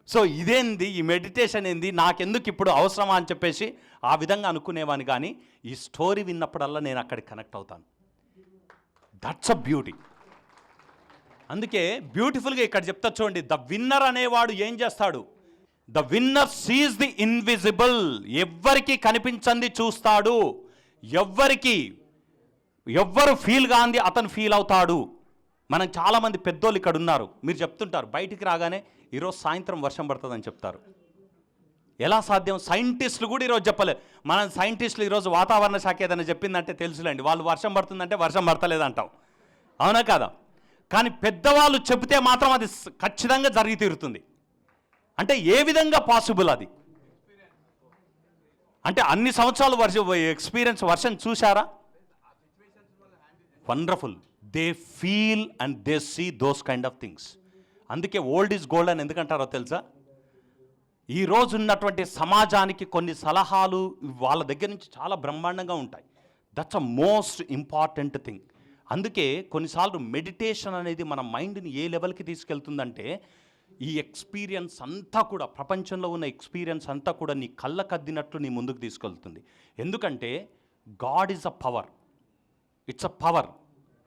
సో ఇదేంది ఈ మెడిటేషన్ ఏంది, నాకెందుకు ఇప్పుడు అవసరమా అని చెప్పేసి ఆ విధంగా అనుకునేవాని. కానీ ఈ స్టోరీ విన్నప్పుడల్లా నేను అక్కడికి కనెక్ట్ అవుతాను. That's a beauty. అందుకే బ్యూటిఫుల్గా ఇక్కడ చెప్తా చూడండి, ద విన్నర్ అనేవాడు ఏం చేస్తాడు? The winner seize the invisible. ఎవ్వరికి కనిపించంది చూస్తాడు, ఎవ్వరు ఫీల్ కాంది అతను ఫీల్ అవుతాడు. మనం చాలామంది పెద్దోళ్ళు ఇక్కడ ఉన్నారు, మీరు చెప్తుంటారు బయటికి రాగానే ఈరోజు సాయంత్రం వర్షం పడుతుందని చెప్తారు. ఎలా సాధ్యం? సైంటిస్టులు కూడా ఈరోజు చెప్పలేదు. మన సైంటిస్టులు ఈరోజు వాతావరణ శాఖ ఏదైనా చెప్పిందంటే తెలుసులేండి, వాళ్ళు వర్షం పడుతుందంటే వర్షం పడతలేదంటాం, అవునా కాదా? కానీ పెద్దవాళ్ళు చెబితే మాత్రం అది ఖచ్చితంగా జరిగి తీరుతుంది. అంటే ఏ విధంగా పాసిబుల్ అది? అంటే అన్ని సంవత్సరాలు వర్షం చూశారా? Wonderful. They feel and they see those kind of things. అందుకే ఓల్డ్ ఈజ్ గోల్డ్ అని ఎందుకంటారో తెలుసా? ఈరోజు ఉన్నటువంటి సమాజానికి కొన్ని సలహాలు వాళ్ళ దగ్గర నుంచి చాలా బ్రహ్మాండంగా ఉంటాయి. That's a most important thing. అందుకే కొన్నిసార్లు మెడిటేషన్ అనేది మన మైండ్ని ఏ లెవెల్కి తీసుకెళ్తుందంటే, ఈ ఎక్స్పీరియన్స్ అంతా కూడా, ప్రపంచంలో ఉన్న ఎక్స్పీరియన్స్ అంతా కూడా నీ కళ్ళకద్దినట్లు నీ ముందుకు తీసుకెళ్తుంది. ఎందుకంటే God is a power, it's a power,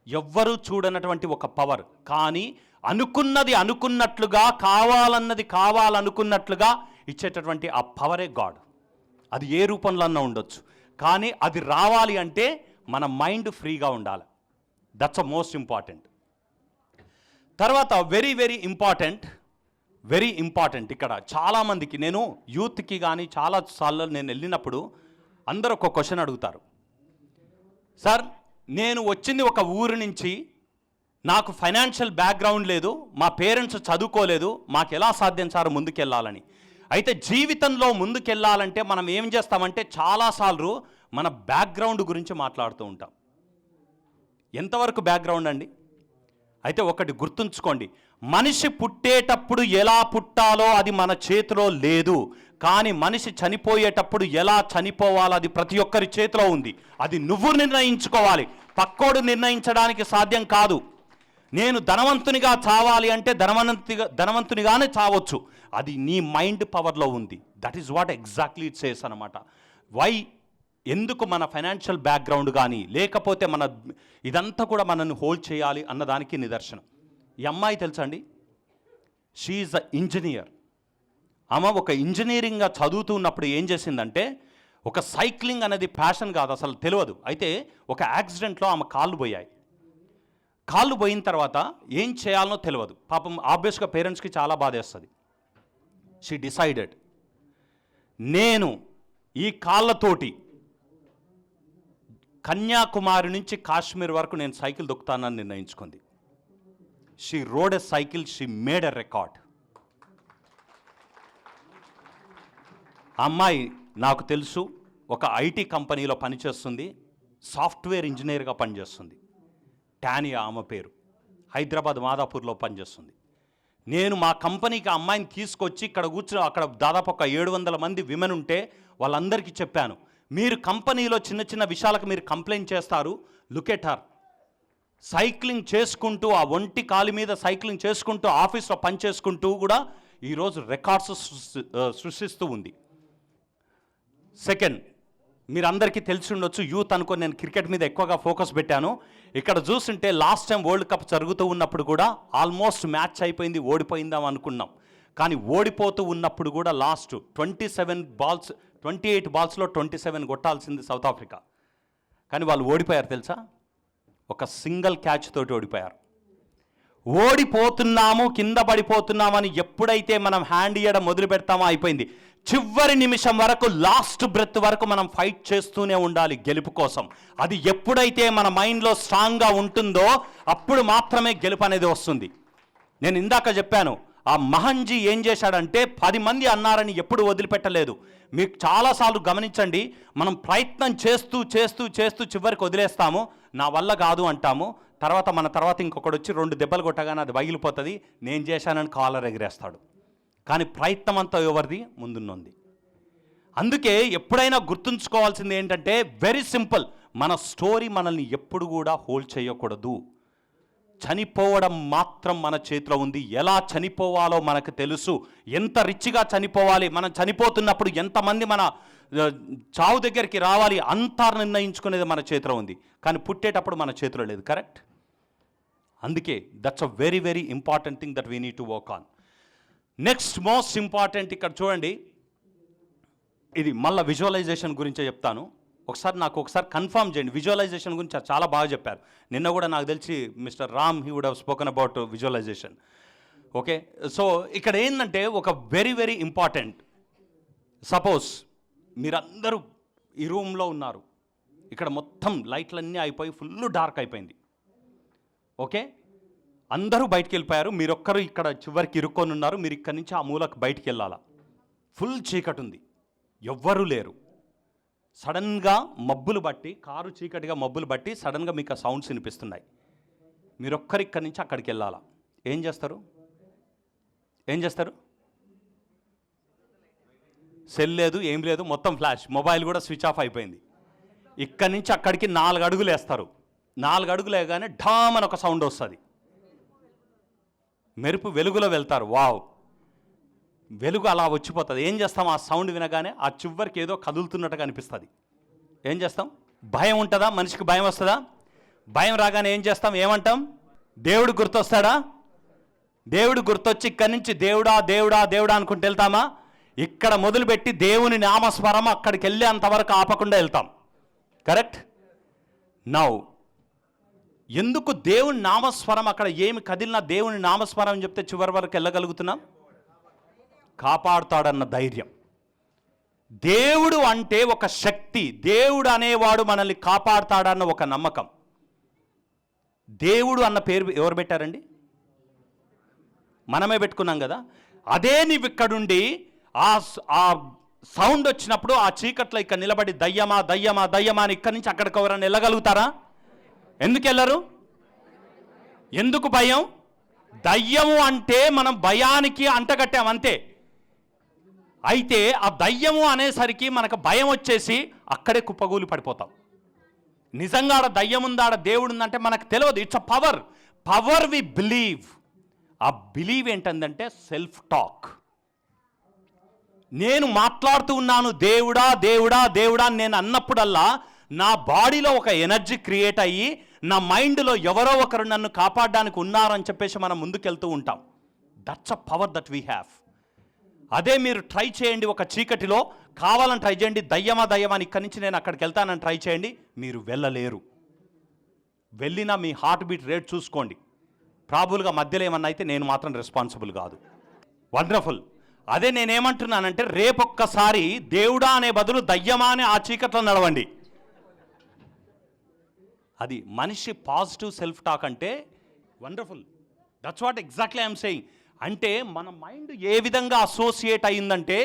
ఎవ్వరూ చూడనటువంటి ఒక పవర్. కానీ అనుకున్నది అనుకున్నట్లుగా, కావాలన్నది కావాలనుకున్నట్లుగా ఇచ్చేటటువంటి ఆ పవరే గాడ్. అది ఏ రూపంలో అన్నా ఉండొచ్చు, కానీ అది రావాలి అంటే మన మైండ్ ఫ్రీగా ఉండాలి. That's a most important. తర్వాత వెరీ వెరీ ఇంపార్టెంట్ ఇక్కడ చాలామందికి, నేను యూత్కి కానీ చాలాసార్లు నేను వెళ్ళినప్పుడు అందరూ ఒక క్వశ్చన్ అడుగుతారు, సార్ నేను వచ్చింది ఒక ఊరు నుంచి, నాకు ఫైనాన్షియల్ బ్యాక్గ్రౌండ్ లేదు, మా పేరెంట్స్ చదువుకోలేదు, మాకు ఎలా సాధ్యం సార్ ముందుకెళ్ళాలని. అయితే జీవితంలో ముందుకెళ్ళాలంటే మనం ఏం చేస్తామంటే చాలాసార్లు మన బ్యాక్గ్రౌండ్ గురించి మాట్లాడుతూ ఉంటాం. ఎంతవరకు బ్యాక్గ్రౌండ్ అండి? అయితే ఒకటి గుర్తుంచుకోండి, మనిషి పుట్టేటప్పుడు ఎలా పుట్టాలో అది మన చేతిలో లేదు, కానీ మనిషి చనిపోయేటప్పుడు ఎలా చనిపోవాలో అది ప్రతి ఒక్కరి చేతిలో ఉంది. అది నువ్వు నిర్ణయించుకోవాలి, పక్కోడు నిర్ణయించడానికి సాధ్యం కాదు. నేను ధనవంతునిగా చావాలి అంటే ధనవంతునిగానే చావచ్చు. అది నీ మైండ్ పవర్లో ఉంది. That is what exactly it says అనమాట. వై, ఎందుకు మన ఫైనాన్షియల్ బ్యాక్గ్రౌండ్ కానీ లేకపోతే మన ఇదంతా కూడా మనల్ని హోల్డ్ చేయాలి అన్నదానికి నిదర్శనం. ఈ అమ్మాయి తెలుసా అండి, షీ ఈజ్ అ ఇంజనీర్. ఆమె ఒక ఇంజనీరింగ్గా చదువుతున్నప్పుడు ఏం చేసిందంటే, ఒక సైక్లింగ్ అనేది ప్యాషన్ కాదు, అసలు తెలియదు. అయితే ఒక యాక్సిడెంట్లో ఆమె కాళ్ళు పోయాయి. కాళ్ళు పోయిన తర్వాత ఏం చేయాలనో తెలియదు. పాపం ఆబ్వియస్గా పేరెంట్స్కి చాలా బాధేస్తుంది. షీ డిసైడెడ్, నేను ఈ కాళ్ళతోటి కన్యాకుమారి నుంచి కాశ్మీర్ వరకు నేను సైకిల్ దొక్కుతానని నిర్ణయించుకుంది. She road a cycle, she made a record. అమ్మాయి నాకు తెలుసు, ఒక ఐటీ కంపెనీలో పనిచేస్తుంది, సాఫ్ట్వేర్ ఇంజనీర్గా పనిచేస్తుంది. టానియా ఆమె పేరు, హైదరాబాద్ మాదాపూర్లో పనిచేస్తుంది. నేను మా కంపెనీకి అమ్మాయిని తీసుకొచ్చి ఇక్కడ కూర్చుని, అక్కడ దాదాపు ఒక 700 మంది విమెన్ ఉంటే వాళ్ళందరికీ చెప్పాను, మీరు కంపెనీలో చిన్న చిన్న విషయాలకు మీరు కంప్లైంట్ చేస్తారు, లుక్ ఎట్ హర్, సైక్లింగ్ చేసుకుంటూ, ఆ ఒంటి కాలి మీద సైక్లింగ్ చేసుకుంటూ, ఆఫీస్లో పని చేసుకుంటూ కూడా ఈరోజు రికార్డ్స్ సృష్టిస్తూ ఉంది. సెకండ్, మీరందరికీ తెలిసి ఉండొచ్చు, యూత్ అనుకొని నేను క్రికెట్ మీద ఎక్కువగా ఫోకస్ పెట్టాను. ఇక్కడ చూస్తుంటే లాస్ట్ టైం వరల్డ్ కప్ జరుగుతూ ఉన్నప్పుడు కూడా ఆల్మోస్ట్ మ్యాచ్ అయిపోయింది, ఓడిపోయిందాం అనుకున్నాం. కానీ ఓడిపోతూ ఉన్నప్పుడు కూడా లాస్ట్ 28 బాల్స్లో 27 కొట్టాల్సింది సౌత్ ఆఫ్రికా. కానీ వాళ్ళు ఓడిపోయారు తెలుసా, ఒక సింగిల్ క్యాచ్ తోటి ఓడిపోయారు. ఓడిపోతున్నాము, కింద పడిపోతున్నామని ఎప్పుడైతే మనం హ్యాండ్ ఇయ్యడం మొదలు పెడతామో అయిపోయింది. చివరి నిమిషం వరకు, లాస్ట్ బ్రెత్ వరకు మనం ఫైట్ చేస్తూనే ఉండాలి గెలుపు కోసం. అది ఎప్పుడైతే మన మైండ్లో స్ట్రాంగ్గా ఉంటుందో అప్పుడు మాత్రమే గెలుపు అనేది వస్తుంది. నేను ఇందాక చెప్పాను, ఆ మహంజీ ఏం చేశాడంటే 10 మంది అన్నారని ఎప్పుడు వదిలిపెట్టలేదు. మీకు చాలాసార్లు గమనించండి, మనం ప్రయత్నం చేస్తూ చేస్తూ చేస్తూ చివరికి వదిలేస్తాము, నా వల్ల కాదు అంటాము. మన తర్వాత ఇంకొకటి వచ్చి 2 దెబ్బలు కొట్టగానే అది పగిలిపోతుంది, నేను చేశానని కాలర్ ఎగిరేస్తాడు. కానీ ప్రయత్నం అంతా ఎవరిది, ముందున్నది. అందుకే ఎప్పుడైనా గుర్తుంచుకోవాల్సింది ఏంటంటే, వెరీ సింపుల్, మన స్టోరీ మనల్ని ఎప్పుడు కూడా హోల్డ్ చేయకూడదు. చనిపోవడం మాత్రం మన చేతిలో ఉంది. ఎలా చనిపోవాలో మనకు తెలుసు, ఎంత రిచ్గా చనిపోవాలి, మనం చనిపోతున్నప్పుడు ఎంతమంది మన చావు దగ్గరికి రావాలి, అంతా నిర్ణయించుకునేది మన చేతిలో ఉంది. కానీ పుట్టేటప్పుడు మన చేతిలో లేదు. కరెక్ట్? అందుకే that's a very very important thing that we need to work on. Next most important, ఇక్కడ చూడండి, ఇది మళ్ళీ విజువలైజేషన్ గురించే చెప్తాను. ఒకసారి కన్ఫర్మ్ చేయండి. విజువలైజేషన్ గురించి చాలా బాగా చెప్పారు. నిన్న కూడా నాకు తెలిసి mister Ram he would have spoken about visualisation. Okay, so ఇక్కడ ఏంటంటే ఒక వెరీ వెరీ ఇంపార్టెంట్, సపోజ్ మీరందరూ ఈ రూమ్లో ఉన్నారు, ఇక్కడ మొత్తం లైట్లన్నీ అయిపోయి ఫుల్ డార్క్ అయిపోయింది. ఓకే, అందరూ బయటికి వెళ్ళిపోయారు, మీరొక్కరు ఇక్కడ చివరికి ఇరుక్కొని ఉన్నారు. మీరు ఇక్కడి నుంచి ఆ మూలకు బయటికి వెళ్ళాలా, ఫుల్ చీకటి ఉంది, ఎవ్వరూ లేరు. సడన్గా మబ్బులు బట్టి, కారు చీకటిగా మబ్బులు బట్టి సడన్గా మీకు ఆ సౌండ్స్ వినిపిస్తున్నాయి. మీరొక్కరు ఇక్కడి నుంచి అక్కడికి వెళ్ళాలా, ఏం చేస్తారు? సెల్ లేదు, ఏం లేదు, మొత్తం ఫ్లాష్, మొబైల్ కూడా స్విచ్ ఆఫ్ అయిపోయింది. ఇక్కడి నుంచి అక్కడికి 4 అడుగులు వేస్తారు. 4 అడుగులు వేయగానే ఢామ్ అని ఒక సౌండ్ వస్తుంది. మెరుపు వెలుగులో వెళ్తారు. వావ్, వెలుగు అలా వచ్చిపోతుంది. ఏం చేస్తాం? ఆ సౌండ్ వినగానే ఆ చివరికి ఏదో కదులుతున్నట్టుగా అనిపిస్తుంది. ఏం చేస్తాం? భయం ఉంటుందా? మనిషికి భయం వస్తుందా? భయం రాగానే ఏం చేస్తాం? ఏమంటాం? దేవుడు గుర్తొస్తాడా? దేవుడు గుర్తొచ్చి ఇక్కడి నుంచి దేవుడా దేవుడా దేవుడా అనుకుంటూ వెళ్తామా? ఇక్కడ మొదలుపెట్టి దేవుని నామస్మరం అక్కడికి వెళ్ళేంతవరకు ఆపకుండా వెళ్తాం. కరెక్ట్? నౌ ఎందుకు దేవుని నామస్మరం, అక్కడ ఏమి కదిలినా దేవుని నామస్మరం అని చెప్తే చివరి వరకు వెళ్ళగలుగుతున్నాం? కాపాడుతాడన్న ధైర్యం. దేవుడు అంటే ఒక శక్తి, దేవుడు అనేవాడు మనల్ని కాపాడుతాడన్న ఒక నమ్మకం. దేవుడు అన్న పేరు ఎవరు పెట్టారండి? మనమే పెట్టుకున్నాం కదా. అదే నీవు ఇక్కడుండి ఆ సౌండ్ వచ్చినప్పుడు ఆ చీకట్లో ఇక్కడ నిలబడి దయ్యమా దయ్యమా దయ్యమా అని ఇక్కడి నుంచి అక్కడికి ఎవరైనా వెళ్ళగలుగుతారా? ఎందుకు వెళ్ళరు? ఎందుకు భయం? దయ్యము అంటే మనం భయానికి అంటగట్టాం అంతే. అయితే ఆ దయ్యము అనేసరికి మనకు భయం వచ్చేసి అక్కడే కుప్పగూలి పడిపోతాం. నిజంగా ఆడ దయ్యం ఉందా, ఆడ దేవుడు ఉందంటే మనకు తెలియదు. It's a power. Power we believe. ఆ బిలీవ్ ఏంటంటే సెల్ఫ్ టాక్. నేను మాట్లాడుతూ ఉన్నాను దేవుడా దేవుడా దేవుడా అని నేను అన్నప్పుడల్లా నా బాడీలో ఒక ఎనర్జీ క్రియేట్ అయ్యి నా మైండ్లో ఎవరో ఒకరు నన్ను కాపాడడానికి ఉన్నారని చెప్పేసి మనం ముందుకెళ్తూ ఉంటాం. That's a power that we have. అదే మీరు ట్రై చేయండి, ఒక చీకటిలో కావాలని ట్రై చేయండి, దయ్యమా అని ఇక్కడి నుంచి నేను అక్కడికి వెళ్తానని ట్రై చేయండి, మీరు వెళ్ళలేరు. వెళ్ళినా మీ హార్ట్ బీట్ రేట్ చూసుకోండి. ప్రాబుల్గా మధ్యలో ఏమన్నా అయితే నేను మాత్రం రెస్పాన్సిబుల్ కాదు. వండర్ఫుల్. అదే నేనేమంటున్నానంటే రేపొక్కసారి దేవుడా అనే బదులు దయ్యమా అనే ఆ చీకట్లో నడవండి. అది మనిషి పాజిటివ్ సెల్ఫ్ టాక్ అంటే wonderful. That's what exactly I'm saying. అంటే మన మైండ్ ఏ విధంగా అసోసియేట్ అయిందంటే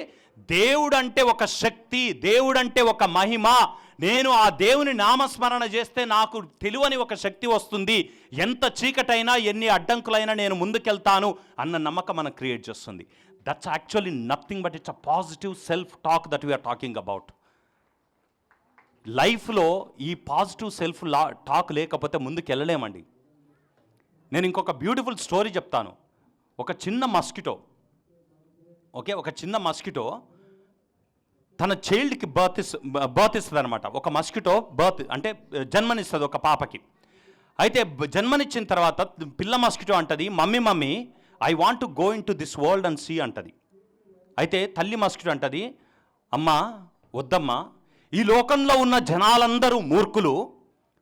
దేవుడు అంటే ఒక శక్తి, దేవుడు అంటే ఒక మహిమ, నేను ఆ దేవుని నామస్మరణ చేస్తే నాకు తెలియని ఒక శక్తి వస్తుంది, ఎంత చీకటైనా ఎన్ని అడ్డంకులైనా నేను ముందుకెళ్తాను అన్న నమ్మకం మనం క్రియేట్ చేస్తుంది. That's actually nothing but it's a positive self talk that we are talking about. లైఫ్లో ఈ పాజిటివ్ సెల్ఫ్ టాక్ లేకపోతే ముందుకు వెళ్ళలేమండి. నేను ఇంకొక బ్యూటిఫుల్ స్టోరీ చెప్తాను. ఒక చిన్న మస్కిటో, ఒక చిన్న మస్కిటో తన చైల్డ్కి బర్త్ ఇస్తుంది అనమాట. ఒక మస్కిటో బర్త్ అంటే జన్మనిస్తుంది ఒక పాపకి. అయితే జన్మనిచ్చిన తర్వాత పిల్ల మస్కిటో అంటది, mummy I want to go in to this world and see అంటది. అయితే తల్లి మస్కిటో అంటది, అమ్మా వద్దమ్మా, ఈ లోకంలో ఉన్న జనాలందరూ మూర్ఖులు,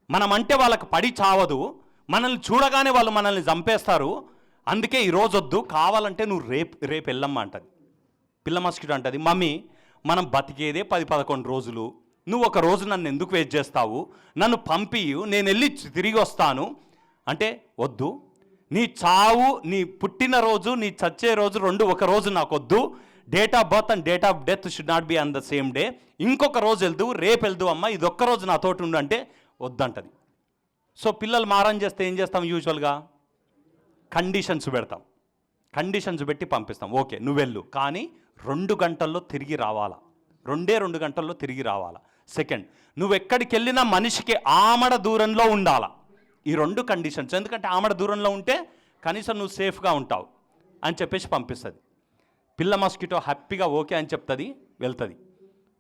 మనమంటే వాళ్ళకి పడి చావదు, మనల్ని చూడగానే వాళ్ళు మనల్ని చంపేస్తారు, అందుకే ఈరోజు వద్దు, కావాలంటే నువ్వు రేపు వెళ్ళమ్మా అంటది. పిల్ల మస్కిటో అంటది, మమ్మీ మనం బతికేదే 10-11 రోజులు, నువ్వు ఒక రోజు నన్ను ఎందుకు వెయిట్ చేస్తావు, నన్ను పంపియు, నేను వెళ్ళి తిరిగి వస్తాను అంటే, వద్దు, నీ చావు, నీ పుట్టినరోజు, నీ చచ్చే రోజు రెండు ఒక రోజు నాకు వద్దు, date of birth and date of death should not be on the same day, ఇంకొక రోజు వెళ్దు, రేపు వెళ్దు అమ్మ, ఇది ఒక్కరోజు నా తోటి ఉండు అంటే వద్దంటది. సో పిల్లలు మారం చేస్తే ఏం చేస్తాం, యూజువల్గా కండిషన్స్ పెడతాం, కండిషన్స్ పెట్టి పంపిస్తాం. ఓకే నువ్వు వెళ్ళు, కానీ 2 గంటల్లో తిరిగి రావాలా, 2 గంటల్లో తిరిగి రావాలా. సెకండ్, నువ్వు ఎక్కడికి వెళ్ళినా మనిషికి ఆమడ దూరంలో ఉండాలా. ఈ 2 కండిషన్స్. ఎందుకంటే ఆమడ దూరంలో ఉంటే కనీసం నువ్వు సేఫ్గా ఉంటావు అని చెప్పేసి పంపిస్తుంది. పిల్ల మస్కిటో హ్యాపీగా ఓకే అని చెప్తుంది, వెళ్తుంది.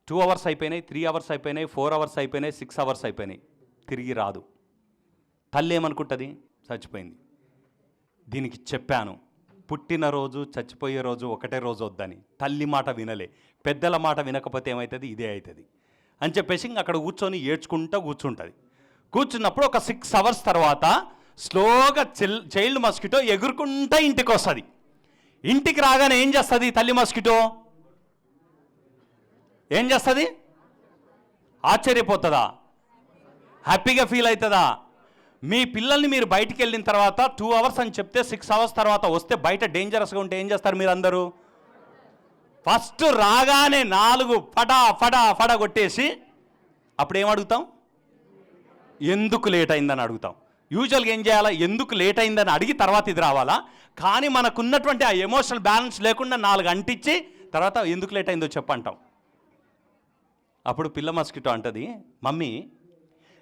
2 అవర్స్ అయిపోయినాయి, 3 అవర్స్ అయిపోయినాయి, 4 అవర్స్ అయిపోయినాయి, 6 అవర్స్ అయిపోయినాయి, తిరిగి రాదు. తల్లి ఏమనుకుంటుంది, చచ్చిపోయింది. దీనికి చెప్పాను, పుట్టినరోజు చచ్చిపోయే రోజు ఒకటే రోజు వద్దని. తల్లి మాట వినలే, పెద్దల మాట వినకపోతే ఏమవుతుంది, ఇదే అవుతుంది అని చెప్పేసి ఇంక అక్కడ కూర్చొని ఏడ్చుకుంటూ కూర్చుంటుంది. కూర్చున్నప్పుడు ఒక 6 అవర్స్ తర్వాత స్లోగా చైల్డ్ మస్కిటో ఎగురుకుంటూ ఇంటికి వస్తుంది. ఇంటికి రాగానే ఏం చేస్తుంది తల్లి మస్కిటో, ఏం చేస్తుంది, ఆశ్చర్యపోతుందా, హ్యాపీగా ఫీల్ అవుతుందా? మీ పిల్లల్ని మీరు బయటికి వెళ్ళిన తర్వాత 2 అవర్స్ అని చెప్తే 6 అవర్స్ తర్వాత వస్తే బయట డేంజరస్గా ఉంటే ఏం చేస్తారు మీరు అందరూ? ఫస్ట్ రాగానే 4 ఫడా కొట్టేసి అప్పుడు ఏమడుగుతాం, ఎందుకు లేట్ అయిందని అడుగుతాం. యూజువల్గా ఏం చేయాలా, ఎందుకు లేట్ అయిందని అడిగి తర్వాత ఇది రావాలా. కానీ మనకున్నటువంటి ఆ ఎమోషనల్ బ్యాలెన్స్ లేకుండా 4 అంటించి తర్వాత ఎందుకు లేట్ అయిందో చెప్పంటాం. అప్పుడు పిల్ల మస్కిటో అంటది, మమ్మీ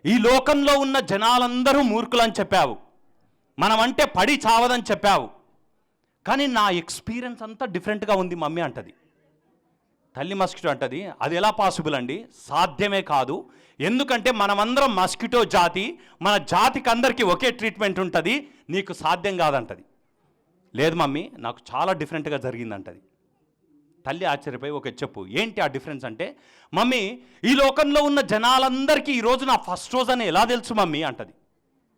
ఈ లోకంలో ఉన్న జనాలందరూ మూర్ఖులని చెప్పావు, మనమంటే పడి చావదని చెప్పావు, కానీ నా ఎక్స్పీరియన్స్ అంతా డిఫరెంట్గా ఉంది మమ్మీ అంటది. తల్లి మస్కిటో అంటది, అది ఎలా పాసిబుల్ అండి, సాధ్యమే కాదు, ఎందుకంటే మనమందరం మస్కిటో జాతి, మన జాతికి అందరికీ ఒకే ట్రీట్మెంట్ ఉంటుంది, నీకు సాధ్యం కాదంటది. లేదు మమ్మీ నాకు చాలా డిఫరెంట్గా జరిగిందంటది. తల్లి ఆశ్చర్యపోయి, ఓకే చెప్పు ఏంటి ఆ డిఫరెన్స్ అంటే, మమ్మీ ఈ లోకంలో ఉన్న జనాలందరికీ ఈరోజు నా ఫస్ట్ రోజు అని ఎలా తెలుసు మమ్మీ అంటది.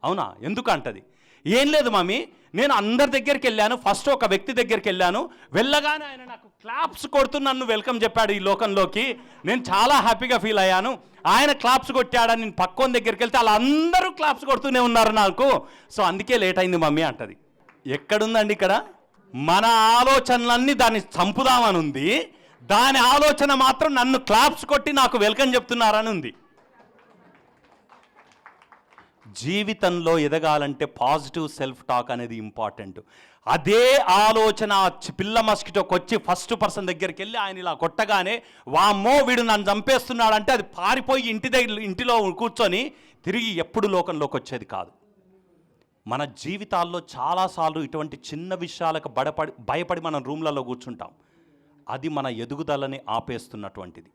అవునా ఎందుకు అంటది, ఏం లేదు మమ్మీ, నేను అందరి దగ్గరికి వెళ్ళాను, ఫస్ట్ ఒక వ్యక్తి దగ్గరికి వెళ్ళాను, వెళ్ళగానే ఆయన నాకు క్లాప్స్ కొడుతూ నన్ను వెల్కమ్ చెప్పాడు ఈ లోకంలోకి, నేను చాలా హ్యాపీగా ఫీల్ అయ్యాను, ఆయన క్లాప్స్ కొట్టాడని నేను పక్కోని దగ్గరికి వెళ్తే అలా అందరూ క్లాప్స్ కొడుతూనే ఉన్నారు నాకు, సో అందుకే లేట్ అయింది మమ్మీ అంటది. ఎక్కడుందండి ఇక్కడ, మన ఆలోచనలన్నీ దాన్ని చంపుదామని ఉంది, దాని ఆలోచన మాత్రం నన్ను క్లాప్స్ కొట్టి నాకు వెల్కమ్ చెప్తున్నారని ఉంది. జీవితంలో ఎదగాలంటే పాజిటివ్ సెల్ఫ్ టాక్ అనేది ఇంపార్టెంట్. అదే ఆలోచన పిల్ల మస్కిటోకి వచ్చి ఫస్ట్ పర్సన్ దగ్గరికి వెళ్ళి ఆయన ఇలా కొట్టగానే వామ్మో వీడు నన్ను చంపేస్తున్నాడంటే అది పారిపోయి ఇంటిలో కూర్చొని తిరిగి ఎప్పుడు లోకంలోకి వచ్చేది కాదు. మన జీవితాల్లో చాలాసార్లు ఇటువంటి చిన్న విషయాలకు భయపడి మనం రూమ్లలో కూర్చుంటాం. అది మన ఎదుగుదలని ఆపేస్తున్నటువంటిది.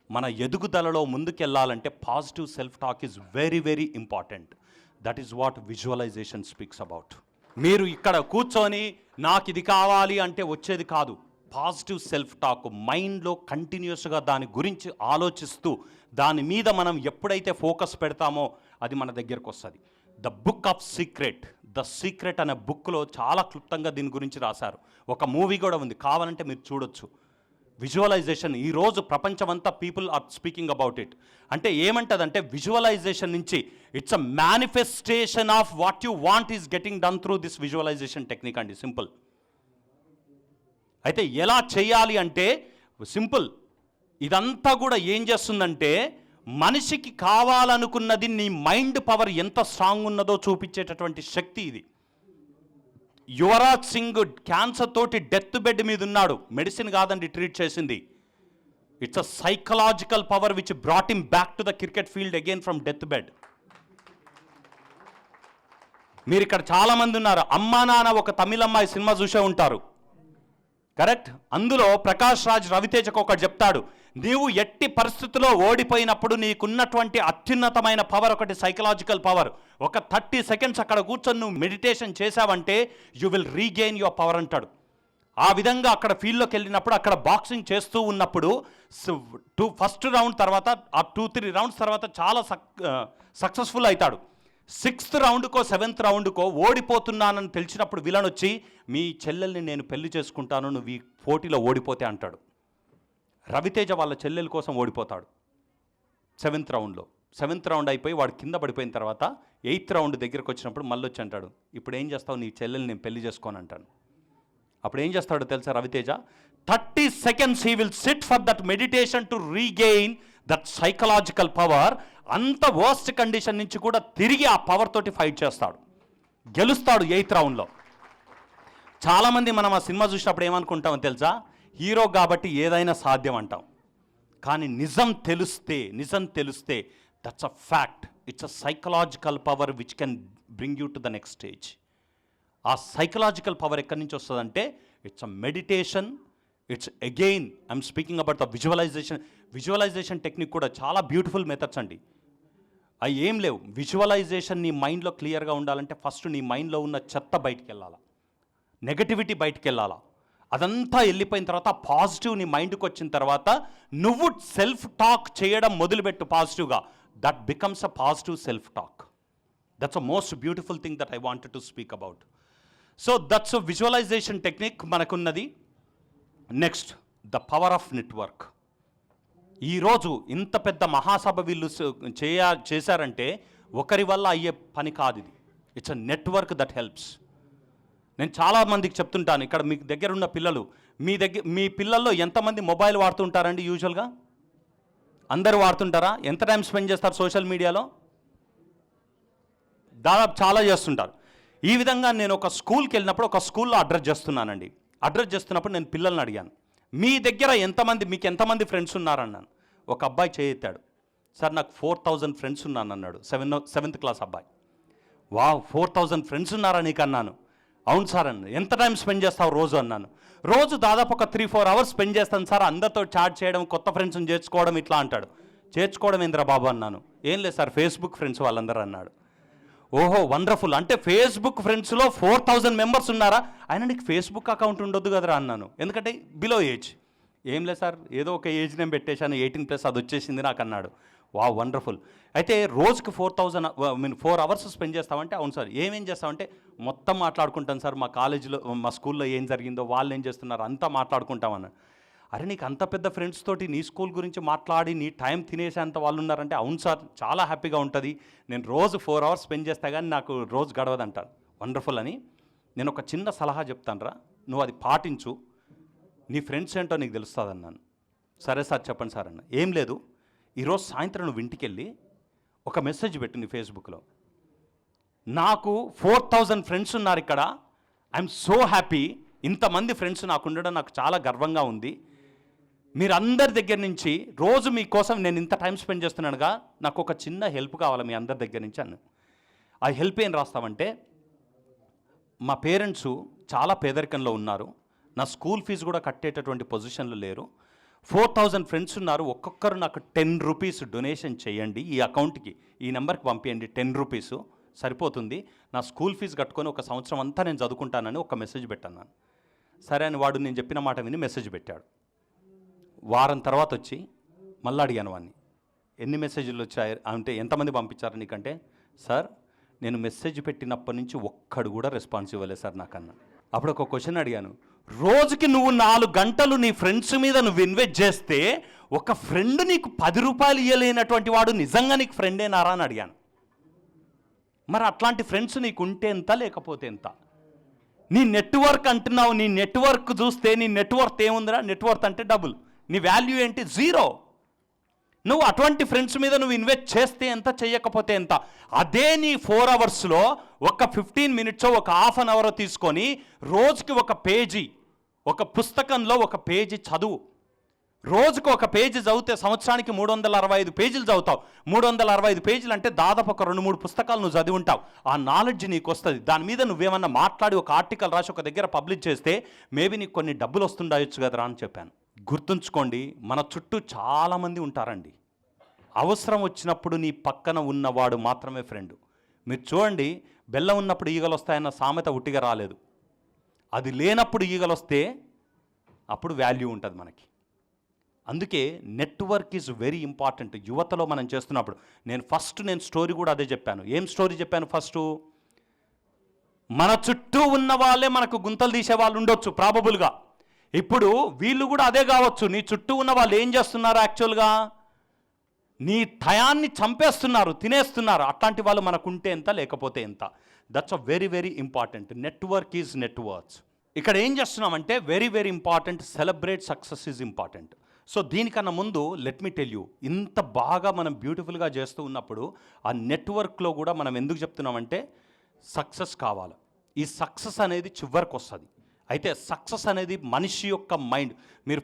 మన ఎదుగుదలలో ముందుకెళ్ళాలంటే positive self talk is very very important. That is what visualization speaks about. మీరు ఇక్కడ కూర్చొని నాకు ఇది కావాలి అంటే వచ్చేది కాదు. పాజిటివ్ సెల్ఫ్ టాక్ మైండ్లో కంటిన్యూస్గా దాని గురించి ఆలోచిస్తూ దాని మీద మనం ఎప్పుడైతే ఫోకస్ పెడతామో అది మన దగ్గరకు వస్తుంది. The book of secret, the secret అనే బుక్లో చాలా క్లుప్తంగా దీని గురించి రాశారు. ఒక మూవీ కూడా ఉంది, కావాలంటే మీరు చూడొచ్చు. విజువలైజేషన్ ఈరోజు ప్రపంచమంతా people are speaking about it. అంటే ఏమంటదంటే విజువలైజేషన్ నుంచి it's a manifestation of what you want is getting done through this visualisation technique అండి. సింపుల్. అయితే ఎలా చేయాలి అంటే సింపుల్. ఇదంతా కూడా ఏం చేస్తుందంటే మనిషికి కావాలనుకున్నది నీ మైండ్ పవర్ ఎంత స్ట్రాంగ్ ఉన్నదో చూపించేటటువంటి శక్తి ఇది. యువరాజ్ సింగ్ క్యాన్సర్ తోటి డెత్ బెడ్ మీద ఉన్నాడు, మెడిసిన్ కాదండి ట్రీట్ చేసింది. It's a psychological power which brought him back to the cricket field again from death bed. మీరు ఇక్కడ చాలామంది ఉన్నారు, అమ్మా నాన్న ఒక తమిళ అమ్మాయి సినిమా చూసే ఉంటారు, కరెక్ట్? అందులో ప్రకాష్ రాజ్ రవితేజకు ఒకటి చెప్తాడు, నీవు ఎట్టి పరిస్థితుల్లో ఓడిపోయినప్పుడు నీకున్నటువంటి అత్యున్నతమైన పవర్ ఒకటి సైకలాజికల్ పవర్. ఒక 30 సెకండ్స్ అక్కడ కూర్చొని నువ్వు మెడిటేషన్ చేసావంటే you will regain your power అంటాడు. ఆ విధంగా అక్కడ ఫీల్డ్లోకి వెళ్ళినప్పుడు అక్కడ బాక్సింగ్ చేస్తూ ఉన్నప్పుడు ఫస్ట్ రౌండ్ తర్వాత ఆ 2-3 రౌండ్స్ తర్వాత చాలా సక్సెస్ఫుల్ అవుతాడు. 6th రౌండ్కో 7th రౌండ్కో ఓడిపోతున్నానని తెలిసినప్పుడు విలన్ వచ్చి మీ చెల్లెల్ని నేను పెళ్లి చేసుకుంటాను నువ్వు ఈ పోటీలో ఓడిపోతే అంటాడు. రవితేజ వాళ్ళ చెల్లెల కోసం ఓడిపోతాడు 7th రౌండ్లో. 7th రౌండ్ అయిపోయి వాడు కింద పడిపోయిన తర్వాత 8th రౌండ్ దగ్గరకు వచ్చినప్పుడు మళ్ళీ వచ్చి అంటాడు, ఇప్పుడు ఏం చేస్తావు, నీ చెల్లెల్ని నేను పెళ్లి చేసుకోని అంటాను. అప్పుడు ఏం చేస్తాడో తెలుసా Raviteja? 30 seconds he will sit for that meditation to regain that psychological power. అంత వర్స్ట్ కండిషన్ నుంచి కూడా తిరిగి ఆ పవర్ తోటి ఫైట్ చేస్తాడు, గెలుస్తాడు 8th రౌండ్లో. చాలామంది మనం ఆ సినిమా చూసినప్పుడు ఏమనుకుంటామో తెలుసా, హీరో కాబట్టి ఏదైనా సాధ్యం అంటాం. కానీ నిజం తెలిస్తే that's a fact. It's a psychological power which can bring you to the next stage. ఆ సైకలాజికల్ పవర్ ఎక్కడి నుంచి వస్తుందంటే it's a meditation. It's again I'm speaking about the visualisation technique కూడా చాలా బ్యూటిఫుల్ మెథడ్స్ అండి. అవి ఏం లేవు. విజువలైజేషన్ నీ మైండ్లో క్లియర్గా ఉండాలంటే ఫస్ట్ నీ మైండ్లో ఉన్న చెత్త బయటికి వెళ్ళాలా, నెగటివిటీ బయటికి వెళ్ళాలా. అదంతా వెళ్ళిపోయిన తర్వాత పాజిటివ్ నీ మైండ్కి వచ్చిన తర్వాత నువ్వు సెల్ఫ్ టాక్ చేయడం మొదలుపెట్టు పాజిటివ్గా. That becomes a positive self talk. That's a most beautiful thing that I wanted to speak about. So that's a visualization technique మనకున్నది. Next the power of network. ఈరోజు ఇంత పెద్ద మహాసభ వీళ్ళు చేశారంటే ఒకరి వల్ల అయ్యే పని కాదు ఇది. It's a network that helps. నేను చాలామందికి చెప్తుంటాను, ఇక్కడ మీ దగ్గర ఉన్న పిల్లలు, మీ పిల్లల్లో ఎంతమంది మొబైల్ వాడుతుంటారండి యూజువల్గా? అందరూ వాడుతుంటారా? ఎంత టైం స్పెండ్ చేస్తారు సోషల్ మీడియాలో? దాదాపు చాలా చేస్తుంటారు. ఈ విధంగా నేను ఒక స్కూల్కి వెళ్ళినప్పుడు ఒక స్కూల్లో అడ్రస్ చేస్తున్నానండి. అడ్రస్ చేస్తున్నప్పుడు నేను పిల్లల్ని అడిగాను, మీ దగ్గర మీకు ఎంతమంది ఫ్రెండ్స్ ఉన్నారన్నాను. ఒక అబ్బాయి చేయెత్తాడు, సార్ నాకు 4000 ఫ్రెండ్స్ ఉన్నాను అన్నాడు. 7th క్లాస్ అబ్బాయి. వావ్, 4000 ఫ్రెండ్స్ ఉన్నారా నీకు అన్నాను. అవును సార్ అన్న. ఎంత టైం స్పెండ్ చేస్తావు రోజు అన్నాను. రోజు దాదాపు ఒక 3-4 అవర్స్ స్పెండ్ చేస్తాను సార్, అందరితో చాట్ చేయడం, కొత్త ఫ్రెండ్స్ని చేర్చుకోవడం ఇట్లా అంటాడు. చేర్చుకోవడం ఏంద్రా బాబు అన్నాను. ఏం లేదు సార్, ఫేస్బుక్ ఫ్రెండ్స్ వాళ్ళందరూ అన్నాడు. ఓహో వండర్ఫుల్, అంటే ఫేస్బుక్ ఫ్రెండ్స్లో 4000 మెంబర్స్ ఉన్నారా? అయినా నీకు ఫేస్బుక్ అకౌంట్ ఉండొద్దు కదరా అన్నాను, ఎందుకంటే బిలో ఏజ్. ఏం లేదు సార్, ఏదో ఒక ఏజ్ నేను పెట్టేశాను, 18+ అది వచ్చేసింది నాకు అన్నాడు. వా వండర్ఫుల్. అయితే రోజుకి 4 అవర్స్ స్పెండ్ చేస్తామంటే, అవును సార్. ఏమేం చేస్తామంటే మొత్తం మాట్లాడుకుంటాను సార్, మా కాలేజీలో మా స్కూల్లో ఏం జరిగిందో, వాళ్ళు ఏం చేస్తున్నారు అంతా మాట్లాడుకుంటామన్నాడు. అరే నీకు అంత పెద్ద ఫ్రెండ్స్ తోటి నీ స్కూల్ గురించి మాట్లాడి నీ టైం తినేసేంత వాళ్ళు ఉన్నారంటే, అవును సార్ చాలా హ్యాపీగా ఉంటుంది, నేను రోజు 4 అవర్స్ స్పెండ్ చేస్తా కానీ నాకు రోజు గడవదంటారు. వండర్ఫుల్ అని నేను ఒక చిన్న సలహా చెప్తాను రా, నువ్వు అది పాటించు, నీ ఫ్రెండ్స్ ఏంటో నీకు తెలుస్తుంది అన్నాను. సరే సార్ చెప్పండి సార్ అన్న. ఏం లేదు, ఈరోజు సాయంత్రం నువ్వు ఇంటికి వెళ్ళి ఒక మెసేజ్ పెట్టు నీ ఫేస్బుక్లో, నాకు 4000 ఫ్రెండ్స్ ఉన్నారు ఇక్కడ, ఐఎమ్ సో హ్యాపీ, ఇంతమంది ఫ్రెండ్స్ నాకు ఉండడం నాకు చాలా గర్వంగా ఉంది, మీరందరి దగ్గర నుంచి రోజు మీకోసం నేను ఇంత టైం స్పెండ్ చేస్తున్నానుగా, నాకు ఒక చిన్న హెల్ప్ కావాలి మీ అందరి దగ్గర నుంచి అన్న. ఆ హెల్ప్ ఏం రాస్తామంటే, మా పేరెంట్స్ చాలా పేదరికంలో ఉన్నారు. నా స్కూల్ ఫీజు కూడా కట్టేటటువంటి పొజిషన్లో లేరు. 4000 ఫ్రెండ్స్ ఉన్నారు. ఒక్కొక్కరు నాకు 10 రూపీస్ డొనేషన్ చేయండి, ఈ అకౌంట్కి, ఈ నెంబర్కి పంపించండి, 10 రూపీసు సరిపోతుంది, నా స్కూల్ ఫీజు కట్టుకొని ఒక సంవత్సరం అంతా నేను చదువుకుంటానని ఒక మెసేజ్ పెట్టాను. సరే అని వాడు నేను చెప్పిన మాట విని మెసేజ్ పెట్టాడు. వారం తర్వాత వచ్చి మళ్ళీ అడిగాను వాడిని, ఎన్ని మెసేజ్లు వచ్చాయి అంటే ఎంతమంది పంపించారు నీకంటే, సార్ నేను మెసేజ్ పెట్టినప్పటి నుంచి ఒక్కడు కూడా రెస్పాన్స్ ఇవ్వలేదు సార్ నాకన్నా. అప్పుడు ఒక క్వశ్చన్ అడిగాను, రోజుకి నువ్వు 4 గంటలు నీ ఫ్రెండ్స్ మీద నువ్వు ఇన్వెస్ట్ చేస్తే ఒక ఫ్రెండ్ నీకు 10 రూపాయలు ఇవ్వలేనటువంటి వాడు నిజంగా నీకు ఫ్రెండేనారా అని అడిగాను. మరి అట్లాంటి ఫ్రెండ్స్ నీకు ఉంటే ఎంత, లేకపోతే ఎంత? నీ నెట్వర్క్ అంటున్నావు, నీ నెట్వర్క్ చూస్తే నీ నెట్వర్త్ ఏముందిరా? నెట్వర్త్ అంటే డబుల్, నీ వాల్యూ ఏంటి? 0. నువ్వు అటువంటి ఫ్రెండ్స్ మీద నువ్వు ఇన్వెస్ట్ చేస్తే ఎంత, చేయకపోతే ఎంత? అదే నీ 4 అవర్స్లో ఒక 15 మినిట్స్, ఒక హాఫ్ అన్ అవర్ తీసుకొని రోజుకి ఒక పేజీ, ఒక పుస్తకంలో ఒక పేజీ చదువు. రోజుకు ఒక పేజీ చదివితే సంవత్సరానికి 365 పేజీలు చదువుతావు. 365 పేజీలు అంటే దాదాపు ఒక 2-3 పుస్తకాలు నువ్వు చదివి ఉంటావు. ఆ నాలెడ్జ్ నీకు వస్తుంది. దాని మీద నువ్వేమన్నా మాట్లాడి ఒక ఆర్టికల్ రాసి ఒక దగ్గర పబ్లిష్ చేస్తే మేబీ నీకు కొన్ని డబ్బులు వస్తుండొచ్చు కదరా అని చెప్పాను. గుర్తుంచుకోండి, మన చుట్టూ చాలామంది ఉంటారండి. అవసరం వచ్చినప్పుడు నీ పక్కన ఉన్నవాడు మాత్రమే ఫ్రెండ్. మీరు చూడండి, బెల్లం ఉన్నప్పుడు ఈగలు వస్తాయన్న సామెత ఉట్టిగా రాలేదు. అది లేనప్పుడు ఈగలు వస్తే అప్పుడు వాల్యూ ఉంటుంది మనకి. అందుకే నెట్వర్క్ ఈజ్ వెరీ ఇంపార్టెంట్. యువతలో మనం చేస్తున్నప్పుడు నేను స్టోరీ కూడా అదే చెప్పాను. ఏం స్టోరీ చెప్పాను? ఫస్ట్, మన చుట్టూ ఉన్న వాళ్ళే మనకు గుంతలు తీసే వాళ్ళు ఉండొచ్చు ప్రాబబుల్గా. ఇప్పుడు వీళ్ళు కూడా అదే కావచ్చు. నీ చుట్టూ ఉన్న వాళ్ళు ఏం చేస్తున్నారు? యాక్చువల్గా నీ టయాన్ని చంపేస్తున్నారు, తినేస్తున్నారు. అట్లాంటి వాళ్ళు మనకుంటే ఎంత, లేకపోతే ఎంత? That's a very very important. Network is networks. ఇక్కడ ఏం చేస్తున్నామంటే very very important, celebrate success is important. So దీనికన్నా ముందు లెట్ మీ టెల్ యూ, ఇంత బాగా మనం బ్యూటిఫుల్గా చేస్తూ ఉన్నప్పుడు ఆ నెట్వర్క్లో కూడా మనం ఎందుకు చెప్తున్నామంటే సక్సెస్ కావాలి. ఈ సక్సెస్ అనేది చివరికి వస్తుంది. అయితే సక్సెస్ అనేది మనిషి యొక్క మైండ్. మీరు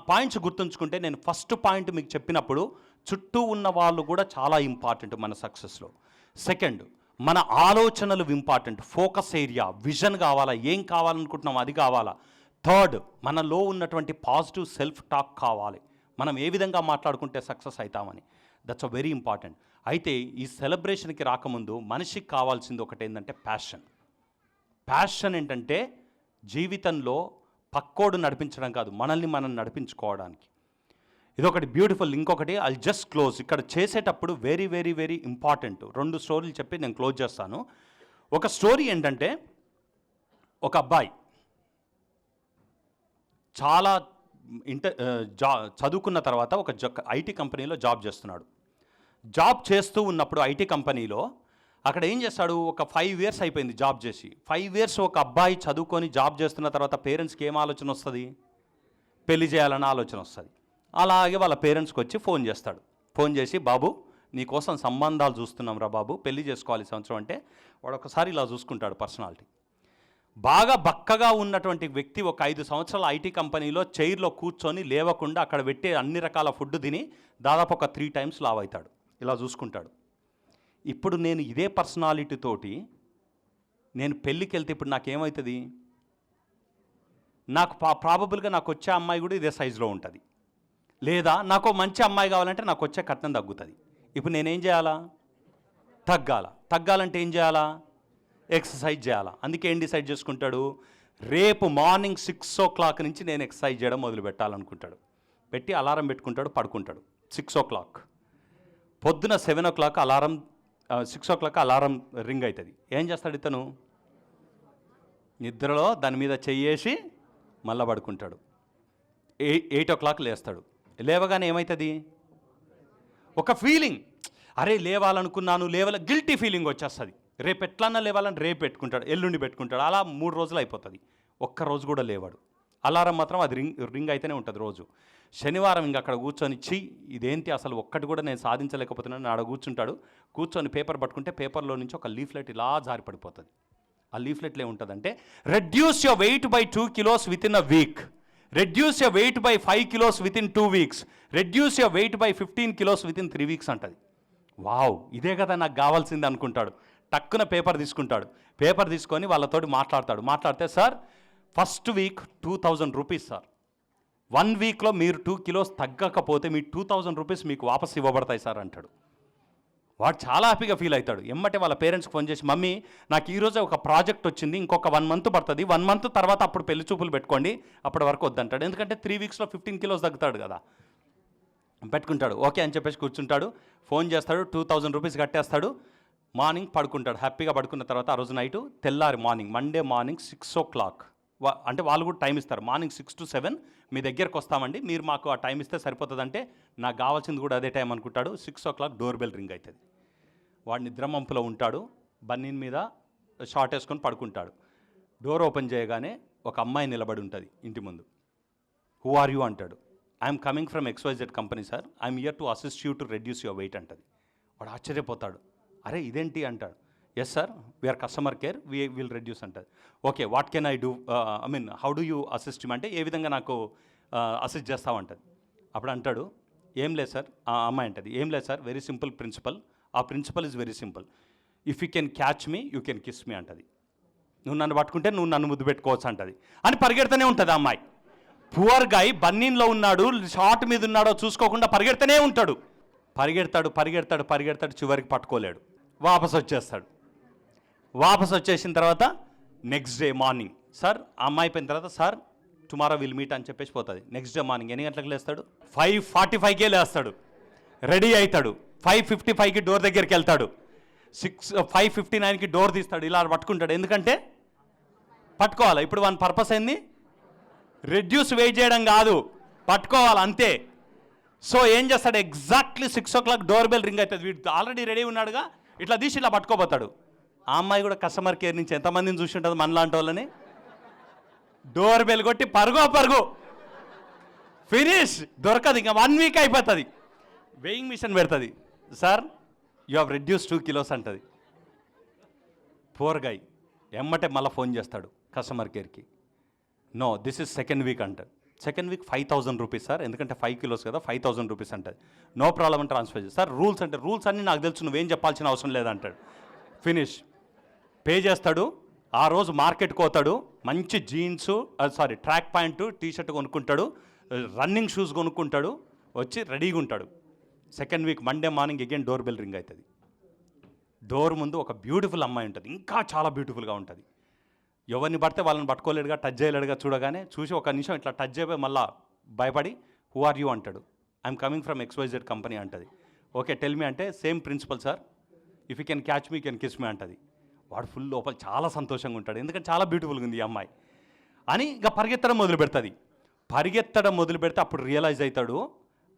పాయింట్స్ గుర్తుంచుకుంటే, నేను ఫస్ట్ పాయింట్ మీకు చెప్పినప్పుడు చుట్టూ ఉన్న వాళ్ళు కూడా చాలా ఇంపార్టెంట్ మన సక్సెస్లో. సెకండ్, మన ఆలోచనలు ఇంపార్టెంట్. ఫోకస్ ఏరియా, విజన్ కావాలా, ఏం కావాలనుకుంటున్నాం అది కావాలా. థర్డ్, మనలో ఉన్నటువంటి పాజిటివ్ సెల్ఫ్ టాక్ కావాలి. మనం ఏ విధంగా మాట్లాడుకుంటే సక్సెస్ అవుతామని. That's a very important. అయితే ఈ సెలబ్రేషన్కి రాకముందు మనిషికి కావాల్సింది ఒకటి ఏంటంటే ప్యాషన్. ప్యాషన్ ఏంటంటే జీవితంలో పక్కోడు నడిపించడం కాదు, మనల్ని మనం నడిపించుకోవడానికి. ఇదొకటి బ్యూటిఫుల్. ఇంకొకటి ఐ జస్ట్ క్లోజ్. ఇక్కడ చేసేటప్పుడు వెరీ వెరీ వెరీ ఇంపార్టెంట్ 2 స్టోరీలు చెప్పి నేను క్లోజ్ చేస్తాను. ఒక స్టోరీ ఏంటంటే, ఒక అబ్బాయి చాలా చదువుకున్న తర్వాత ఒక ఐటీ కంపెనీలో జాబ్ చేస్తున్నాడు. జాబ్ చేస్తూ ఉన్నప్పుడు ఐటీ కంపెనీలో అక్కడ ఏం చేస్తాడు, ఒక 5 ఇయర్స్ అయిపోయింది జాబ్ చేసి. 5 ఇయర్స్ ఒక అబ్బాయి చదువుకొని జాబ్ చేస్తున్న తర్వాత పేరెంట్స్కి ఏం ఆలోచన వస్తుంది? పెళ్లి చేయాలన్న ఆలోచన వస్తుంది. అలాగే వాళ్ళ పేరెంట్స్కి వచ్చి ఫోన్ చేస్తాడు. ఫోన్ చేసి, బాబు నీకోసం సంబంధాలు చూస్తున్నాం రా బాబు, పెళ్లి చేసుకోవాలి ఈ సంవత్సరం అంటే, వాడు ఒకసారి ఇలా చూసుకుంటాడు పర్సనాలిటీ. బాగా బక్కగా ఉన్నటువంటి వ్యక్తి ఒక 5 సంవత్సరాల ఐటీ కంపెనీలో చైర్లో కూర్చొని లేవకుండా అక్కడ పెట్టే అన్ని రకాల ఫుడ్ తిని దాదాపు ఒక 3 టైమ్స్ లావ్ అవుతాడు. ఇలా చూసుకుంటాడు. ఇప్పుడు నేను ఇదే పర్సనాలిటీ తోటి నేను పెళ్ళికి వెళ్తే ఇప్పుడు నాకేమవుతుంది? నాకు ప్రాబబుల్గా నాకు వచ్చే అమ్మాయి కూడా ఇదే సైజులో ఉంటుంది. లేదా నాకు మంచి అమ్మాయి కావాలంటే నాకు వచ్చే కట్నం తగ్గుతుంది. ఇప్పుడు నేనేం చేయాలా? తగ్గాలంటే ఏం చేయాలా? ఎక్సర్సైజ్ చేయాలా. అందుకే ఏం డిసైడ్ చేసుకుంటాడు, రేపు మార్నింగ్ 6 o'clock నుంచి నేను ఎక్సర్సైజ్ చేయడం మొదలు పెట్టాలనుకుంటాడు. పెట్టి అలారం పెట్టుకుంటాడు, పడుకుంటాడు. 6 o'clock. పొద్దున 7 o'clock alarm, 6 o'clock alarm ring అవుతుంది. ఏం చేస్తాడు ఇతను? నిద్రలో దాని మీద చెయ్యేసి మళ్ళా పడుకుంటాడు. 8 o'clock లేస్తాడు. లేవగానే ఏమవుతుంది? ఒక ఫీలింగ్, అరే లేవాలనుకున్నాను, గిల్టీ ఫీలింగ్ వచ్చేస్తుంది. రేపు ఎట్లన్నా లేవాలని రేపు పెట్టుకుంటాడు, ఎల్లుండి పెట్టుకుంటాడు. అలా 3 రోజులు అయిపోతుంది. ఒక్క రోజు కూడా లేవాడు. అలారం మాత్రం అది రింగ్ అయితేనే ఉంటుంది రోజు. శనివారం ఇంక అక్కడ కూర్చొని ఇదేంటి అసలు ఒక్కటి కూడా నేను సాధించలేకపోతున్నాను ఆడ కూర్చుంటాడు. కూర్చొని పేపర్ పట్టుకుంటే పేపర్లో నుంచి ఒక లీఫ్లెట్ ఇలా జారి పడిపోతుంది. ఆ లీఫ్లెట్లో ఏముంటుందంటే, reduce your weight by 2 kilos with in a week, reduce your weight by 5 kilos with in 2 weeks, reduce your weight by 15 kilos with in 3 weeks అంటది. వావ్, ఇదే కదా నాకు కావాల్సింది అనుకుంటాడు. టక్కున పేపర్ తీసుకుంటాడు. పేపర్ తీసుకొని వాళ్ళతోటి మాట్లాడితే sir first week 2000 rupees sir, 1 వీక్లో మీరు 2 కిలోస్ తగ్గకపోతే మీ 2000 రూపీస్ మీకు వాపస్ ఇవ్వబడతాయి సార్ అంటాడు. వాడు చాలా హ్యాపీగా ఫీల్ అవుతాడు. ఎమ్మటే వాళ్ళ పేరెంట్స్కి ఫోన్ చేసి, మమ్మీ నాకు ఈరోజే ఒక ప్రాజెక్ట్ వచ్చింది, ఇంకొక 1 మంత్ పడుతుంది, 1 మంత్ తర్వాత అప్పుడు పెళ్లి చూపులు పెట్టుకోండి, అప్పటి వరకు వద్దంటాడు. ఎందుకంటే 3 వీక్స్లో 15 కిలోస్ తగ్గుతాడు కదా. పెట్టుకుంటాడు. ఓకే అని చెప్పేసి కూర్చుంటాడు. ఫోన్ చేస్తాడు, 2000 రూపీస్ కట్టేస్తాడు. మార్నింగ్ పడుకుంటాడు. హ్యాపీగా పడుకున్న తర్వాత ఆ రోజు నైటు తెల్లారి మార్నింగ్, మండే మార్నింగ్ 6 o'clock, అంటే వాళ్ళు కూడా టైం ఇస్తారు, మార్నింగ్ 6 to 7 మీ దగ్గరకు వస్తామండి, మీరు మాకు ఆ టైం ఇస్తే సరిపోతుందంటే నాకు కావాల్సింది కూడా అదే టైం అనుకుంటాడు. 6 o'clock డోర్ బెల్ రింగ్ అవుతుంది. వాడు నిద్రమంపులో ఉంటాడు, బన్నీన్ మీద షార్ట్ వేసుకొని పడుకుంటాడు. డోర్ ఓపెన్ చేయగానే ఒక అమ్మాయి నిలబడి ఉంటుంది ఇంటి ముందు. హూ ఆర్ యూ అంటాడు. I'm coming from XYZ company sir, I'm here to assist you to reduce your weight అంటది. వాడు ఆశ్చర్యపోతాడు. అరే ఇదేంటి అంటాడు. Yes sir, we're customer care, we will reduce అంటది. Okay what can I do, I mean how do you assist అంటే ఏ విధంగా నాకు అసిస్ట్ చేస్తామంటది. అప్పుడు అంటాడు, ఏం లేదు సార్. ఆ అమ్మాయి అంటది, ఏం లేదు సార్, వెరీ సింపుల్ ప్రిన్సిపల్, ఆ principle is very simple, if you can catch me you can kiss me అంటది. నువ్వు నన్ను పట్టుకుంటే నువ్వు నన్ను ముద్దు పెట్టుకోవచ్చు అంటది. అని పరిగెడుతూనే ఉంటుంది ఆ అమ్మాయి. పువర్ గాయ్ బన్నీన్లో ఉన్నాడు, షార్ట్ మీద ఉన్నాడో చూసుకోకుండా పరిగెడుతూనే ఉంటాడు. పరిగెడతాడు, చివరికి పట్టుకోలేడు, వాపస్ వచ్చేస్తాడు. వాపస్ వచ్చేసిన తర్వాత నెక్స్ట్ డే మార్నింగ్, సార్ ఆ అమ్మాయి అయిపోయిన తర్వాత, సార్ టుమారో విల్ మీట్ అని చెప్పేసి పోతుంది. నెక్స్ట్ డే మార్నింగ్ ఎన్ని గంటలకు లేస్తాడు? 5:45కే లేస్తాడు, రెడీ అవుతాడు. 5:55కి డోర్ దగ్గరికి వెళ్తాడు. 5:59కి డోర్ తీస్తాడు, ఇలా పట్టుకుంటాడు. ఎందుకంటే పట్టుకోవాలి. ఇప్పుడు వన్ పర్పస్ ఏంది? రెడ్యూస్ వెయిట్ చేయడం కాదు, పట్టుకోవాలి అంతే. సో ఏం చేస్తాడు, exactly 6 o'clock door bell ring అవుతుంది. వీడు ఆల్రెడీ రెడీ ఉన్నాడుగా, ఇట్లా తీసి ఇలా పట్టుకోపోతాడు. ఆ అమ్మాయి కూడా కస్టమర్ కేర్ నుంచి ఎంతమందిని చూసి ఉంటుంది మనలాంటి వాళ్ళని. డోర్ బెల్ కొట్టి పరుగు ఫినిష్, దొరకదు. ఇంకా 1 వీక్ అయిపోతుంది. వెయింగ్ మిషన్ పెడుతుంది. Sir you have reduce 2 kilos అంటది. పూర్ గై ఎమ్మటే మళ్ళీ ఫోన్ చేస్తాడు కస్టమర్ కేర్కి. No this is second week అంటాడు. సెకండ్ వీక్ 5,000 రూపీస్ సార్, ఎందుకంటే 5 kilos కదా, 5,000 రూపీస్ అంటది. నో ప్రాబ్లం అని ట్రాన్స్ఫర్ చేసి, సార్ రూల్స్ అంటే రూల్స్ అన్నీ నాకు తెలుసు, నువ్వేం చెప్పాల్సిన అవసరం లేదంటాడు. ఫినిష్. పే చేస్తాడు. ఆ రోజు మార్కెట్కి పోతాడు, మంచి జీన్స్ ట్రాక్ ప్యాంటు టీషర్ట్ కొనుక్కుంటాడు, రన్నింగ్ షూస్ కొనుక్కుంటాడు, వచ్చి రెడీగా ఉంటాడు. Second week Monday morning again door bell ring అవుతుంది. డోర్ ముందు ఒక బ్యూటిఫుల్ అమ్మాయి ఉంటుంది, ఇంకా చాలా బ్యూటిఫుల్గా ఉంటుంది. ఎవరిని పడితే వాళ్ళని పట్టుకోలేడుగా, టచ్ చేయలేడుగా. చూడగానే చూసి ఒక నిమిషం ఇట్లా టచ్ చేయబోయి మళ్ళీ భయపడి హూ ఆర్ యూ అంటాడు. I'm coming from XYZ company అంటది. ఓకే టెల్ మీ అంటే, same principle sir, if you can catch me can kiss me అంటది. వాడు ఫుల్ లోపల చాలా సంతోషంగా ఉంటాడు, ఎందుకంటే చాలా బ్యూటిఫుల్గా ఉంది ఈ అమ్మాయి అని. ఇంకా పరిగెత్తడం మొదలు పెడుతుంది. అప్పుడు రియలైజ్ అవుతాడు,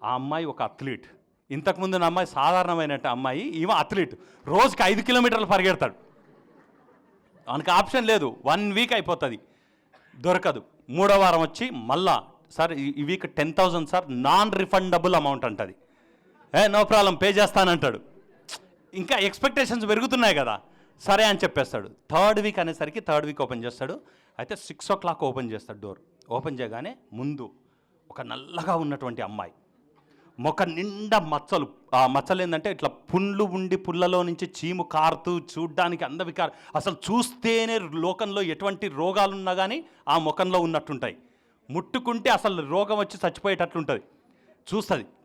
ఆ అమ్మాయి ఒక అథ్లీట్. ఇంతకుముందు నా అమ్మాయి సాధారణమైన అమ్మాయి, ఈమె అథ్లీట్. రోజుకి 5 kilometers పరిగెడతాడు. మనకు ఆప్షన్ లేదు. 1 వీక్ అయిపోతుంది, దొరకదు. 3వ వారం వచ్చి మళ్ళా, సార్ ఈ week 10,000 sir, non refundable amount అంటది. నో ప్రాబ్లం పే చేస్తానంటాడు. ఇంకా ఎక్స్పెక్టేషన్స్ పెరుగుతున్నాయి కదా, సరే అని చెప్పేస్తాడు. 3rd వీక్ అనేసరికి 3rd వీక్ ఓపెన్ చేస్తాడు. అయితే 6 o'clock ఓపెన్ చేస్తాడు డోర్. ఓపెన్ చేయగానే ముందు ఒక నల్లగా ఉన్నటువంటి అమ్మాయి, మొక్క నిండా మచ్చలు. ఆ మచ్చలు ఏంటంటే ఇట్లా పుండ్లు ఉండి పుల్లలో నుంచి చీము కారుతూ చూడ్డానికి అందవికారు, అసలు చూస్తేనే లోకంలో ఎటువంటి రోగాలున్నా కానీ ఆ ముఖంలో ఉన్నట్టుంటాయి. ముట్టుకుంటే అసలు రోగం వచ్చి చచ్చిపోయేటట్లుంటుంది.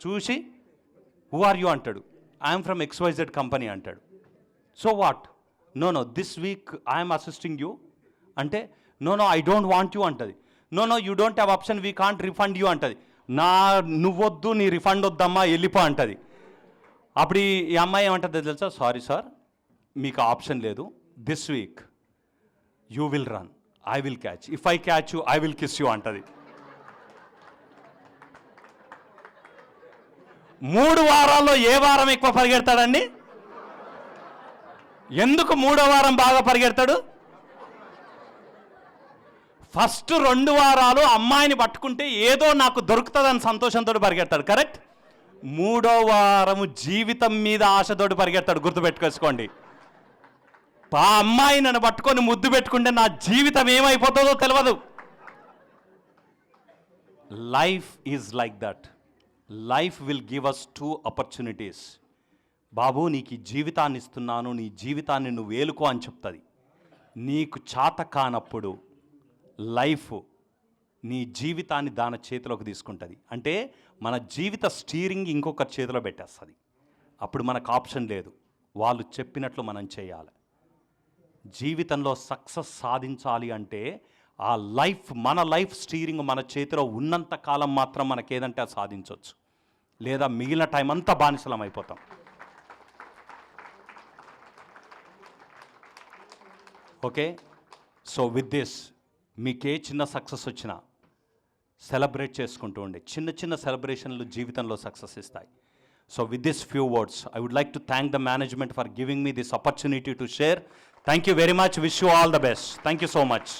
చూసి హూ ఆర్ యూ అంటాడు. ఐఎమ్ ఫ్రమ్ XYZ కంపెనీ అంటాడు. So what, no this week I'm assisting you అంటే, no I don't want you అంటది. No you don't have option, we can't refund you అంటది. నువ్వొద్దు, నీ రిఫండ్ వద్దమ్మా, వెళ్ళిపో అంటది. అప్పుడు ఈ అమ్మాయి ఏమంటుంది తెలుసా, సారీ సార్ మీకు ఆప్షన్ లేదు, this week you will run, I will catch, if I catch you I will kiss you అంటది. 3 వారాల్లో ఏ వారం ఎక్కువ పరిగెడతాడండి? ఎందుకు 3వ వారం బాగా పరిగెడతాడు? ఫస్ట్ 2 వారాలు అమ్మాయిని పట్టుకుంటే ఏదో నాకు దొరుకుతుందని సంతోషంతో పరిగెడతాడు, కరెక్ట్. 3వ వారము జీవితం మీద ఆశతోటి పరిగెడతాడు. గుర్తుపెట్టుకోసుకోండి. ఆ అమ్మాయి నన్ను పట్టుకొని ముద్దు పెట్టుకుంటే నా జీవితం ఏమైపోతుందో తెలియదు. Life is like that. Life will give us 2 opportunities, బాబు నీకు ఈ జీవితాన్ని ఇస్తున్నాను, నీ జీవితాన్ని నువ్వు వేలుకో అని చెప్తుంది. నీకు చేత కానప్పుడు లైఫ్ నీ జీవితాన్ని దాని చేతిలోకి తీసుకుంటుంది. అంటే మన జీవిత స్టీరింగ్ ఇంకొకరి చేతిలో పెట్టేస్తుంది. అప్పుడు మనకు ఆప్షన్ లేదు, వాళ్ళు చెప్పినట్లు మనం చేయాలి. జీవితంలో సక్సెస్ సాధించాలి అంటే ఆ లైఫ్, మన లైఫ్ స్టీరింగ్ మన చేతిలో ఉన్నంత కాలం మాత్రం మనకేదంటే అది సాధించవచ్చు, లేదా మిగిలిన టైం అంతా బానిసలం అయిపోతాం. ఓకే, సో విత్ దిస్ మీకే చిన్న సక్సెస్ వచ్చినా సెలబ్రేట్ చేసుకుంటూ ఉండే. చిన్న చిన్న సెలబ్రేషన్లు జీవితంలో సక్సెస్ ఇస్తాయి. So with this few words I would like to thank the management for giving me this opportunity to share. Thank you very much. Wish you all the best. Thank you so much.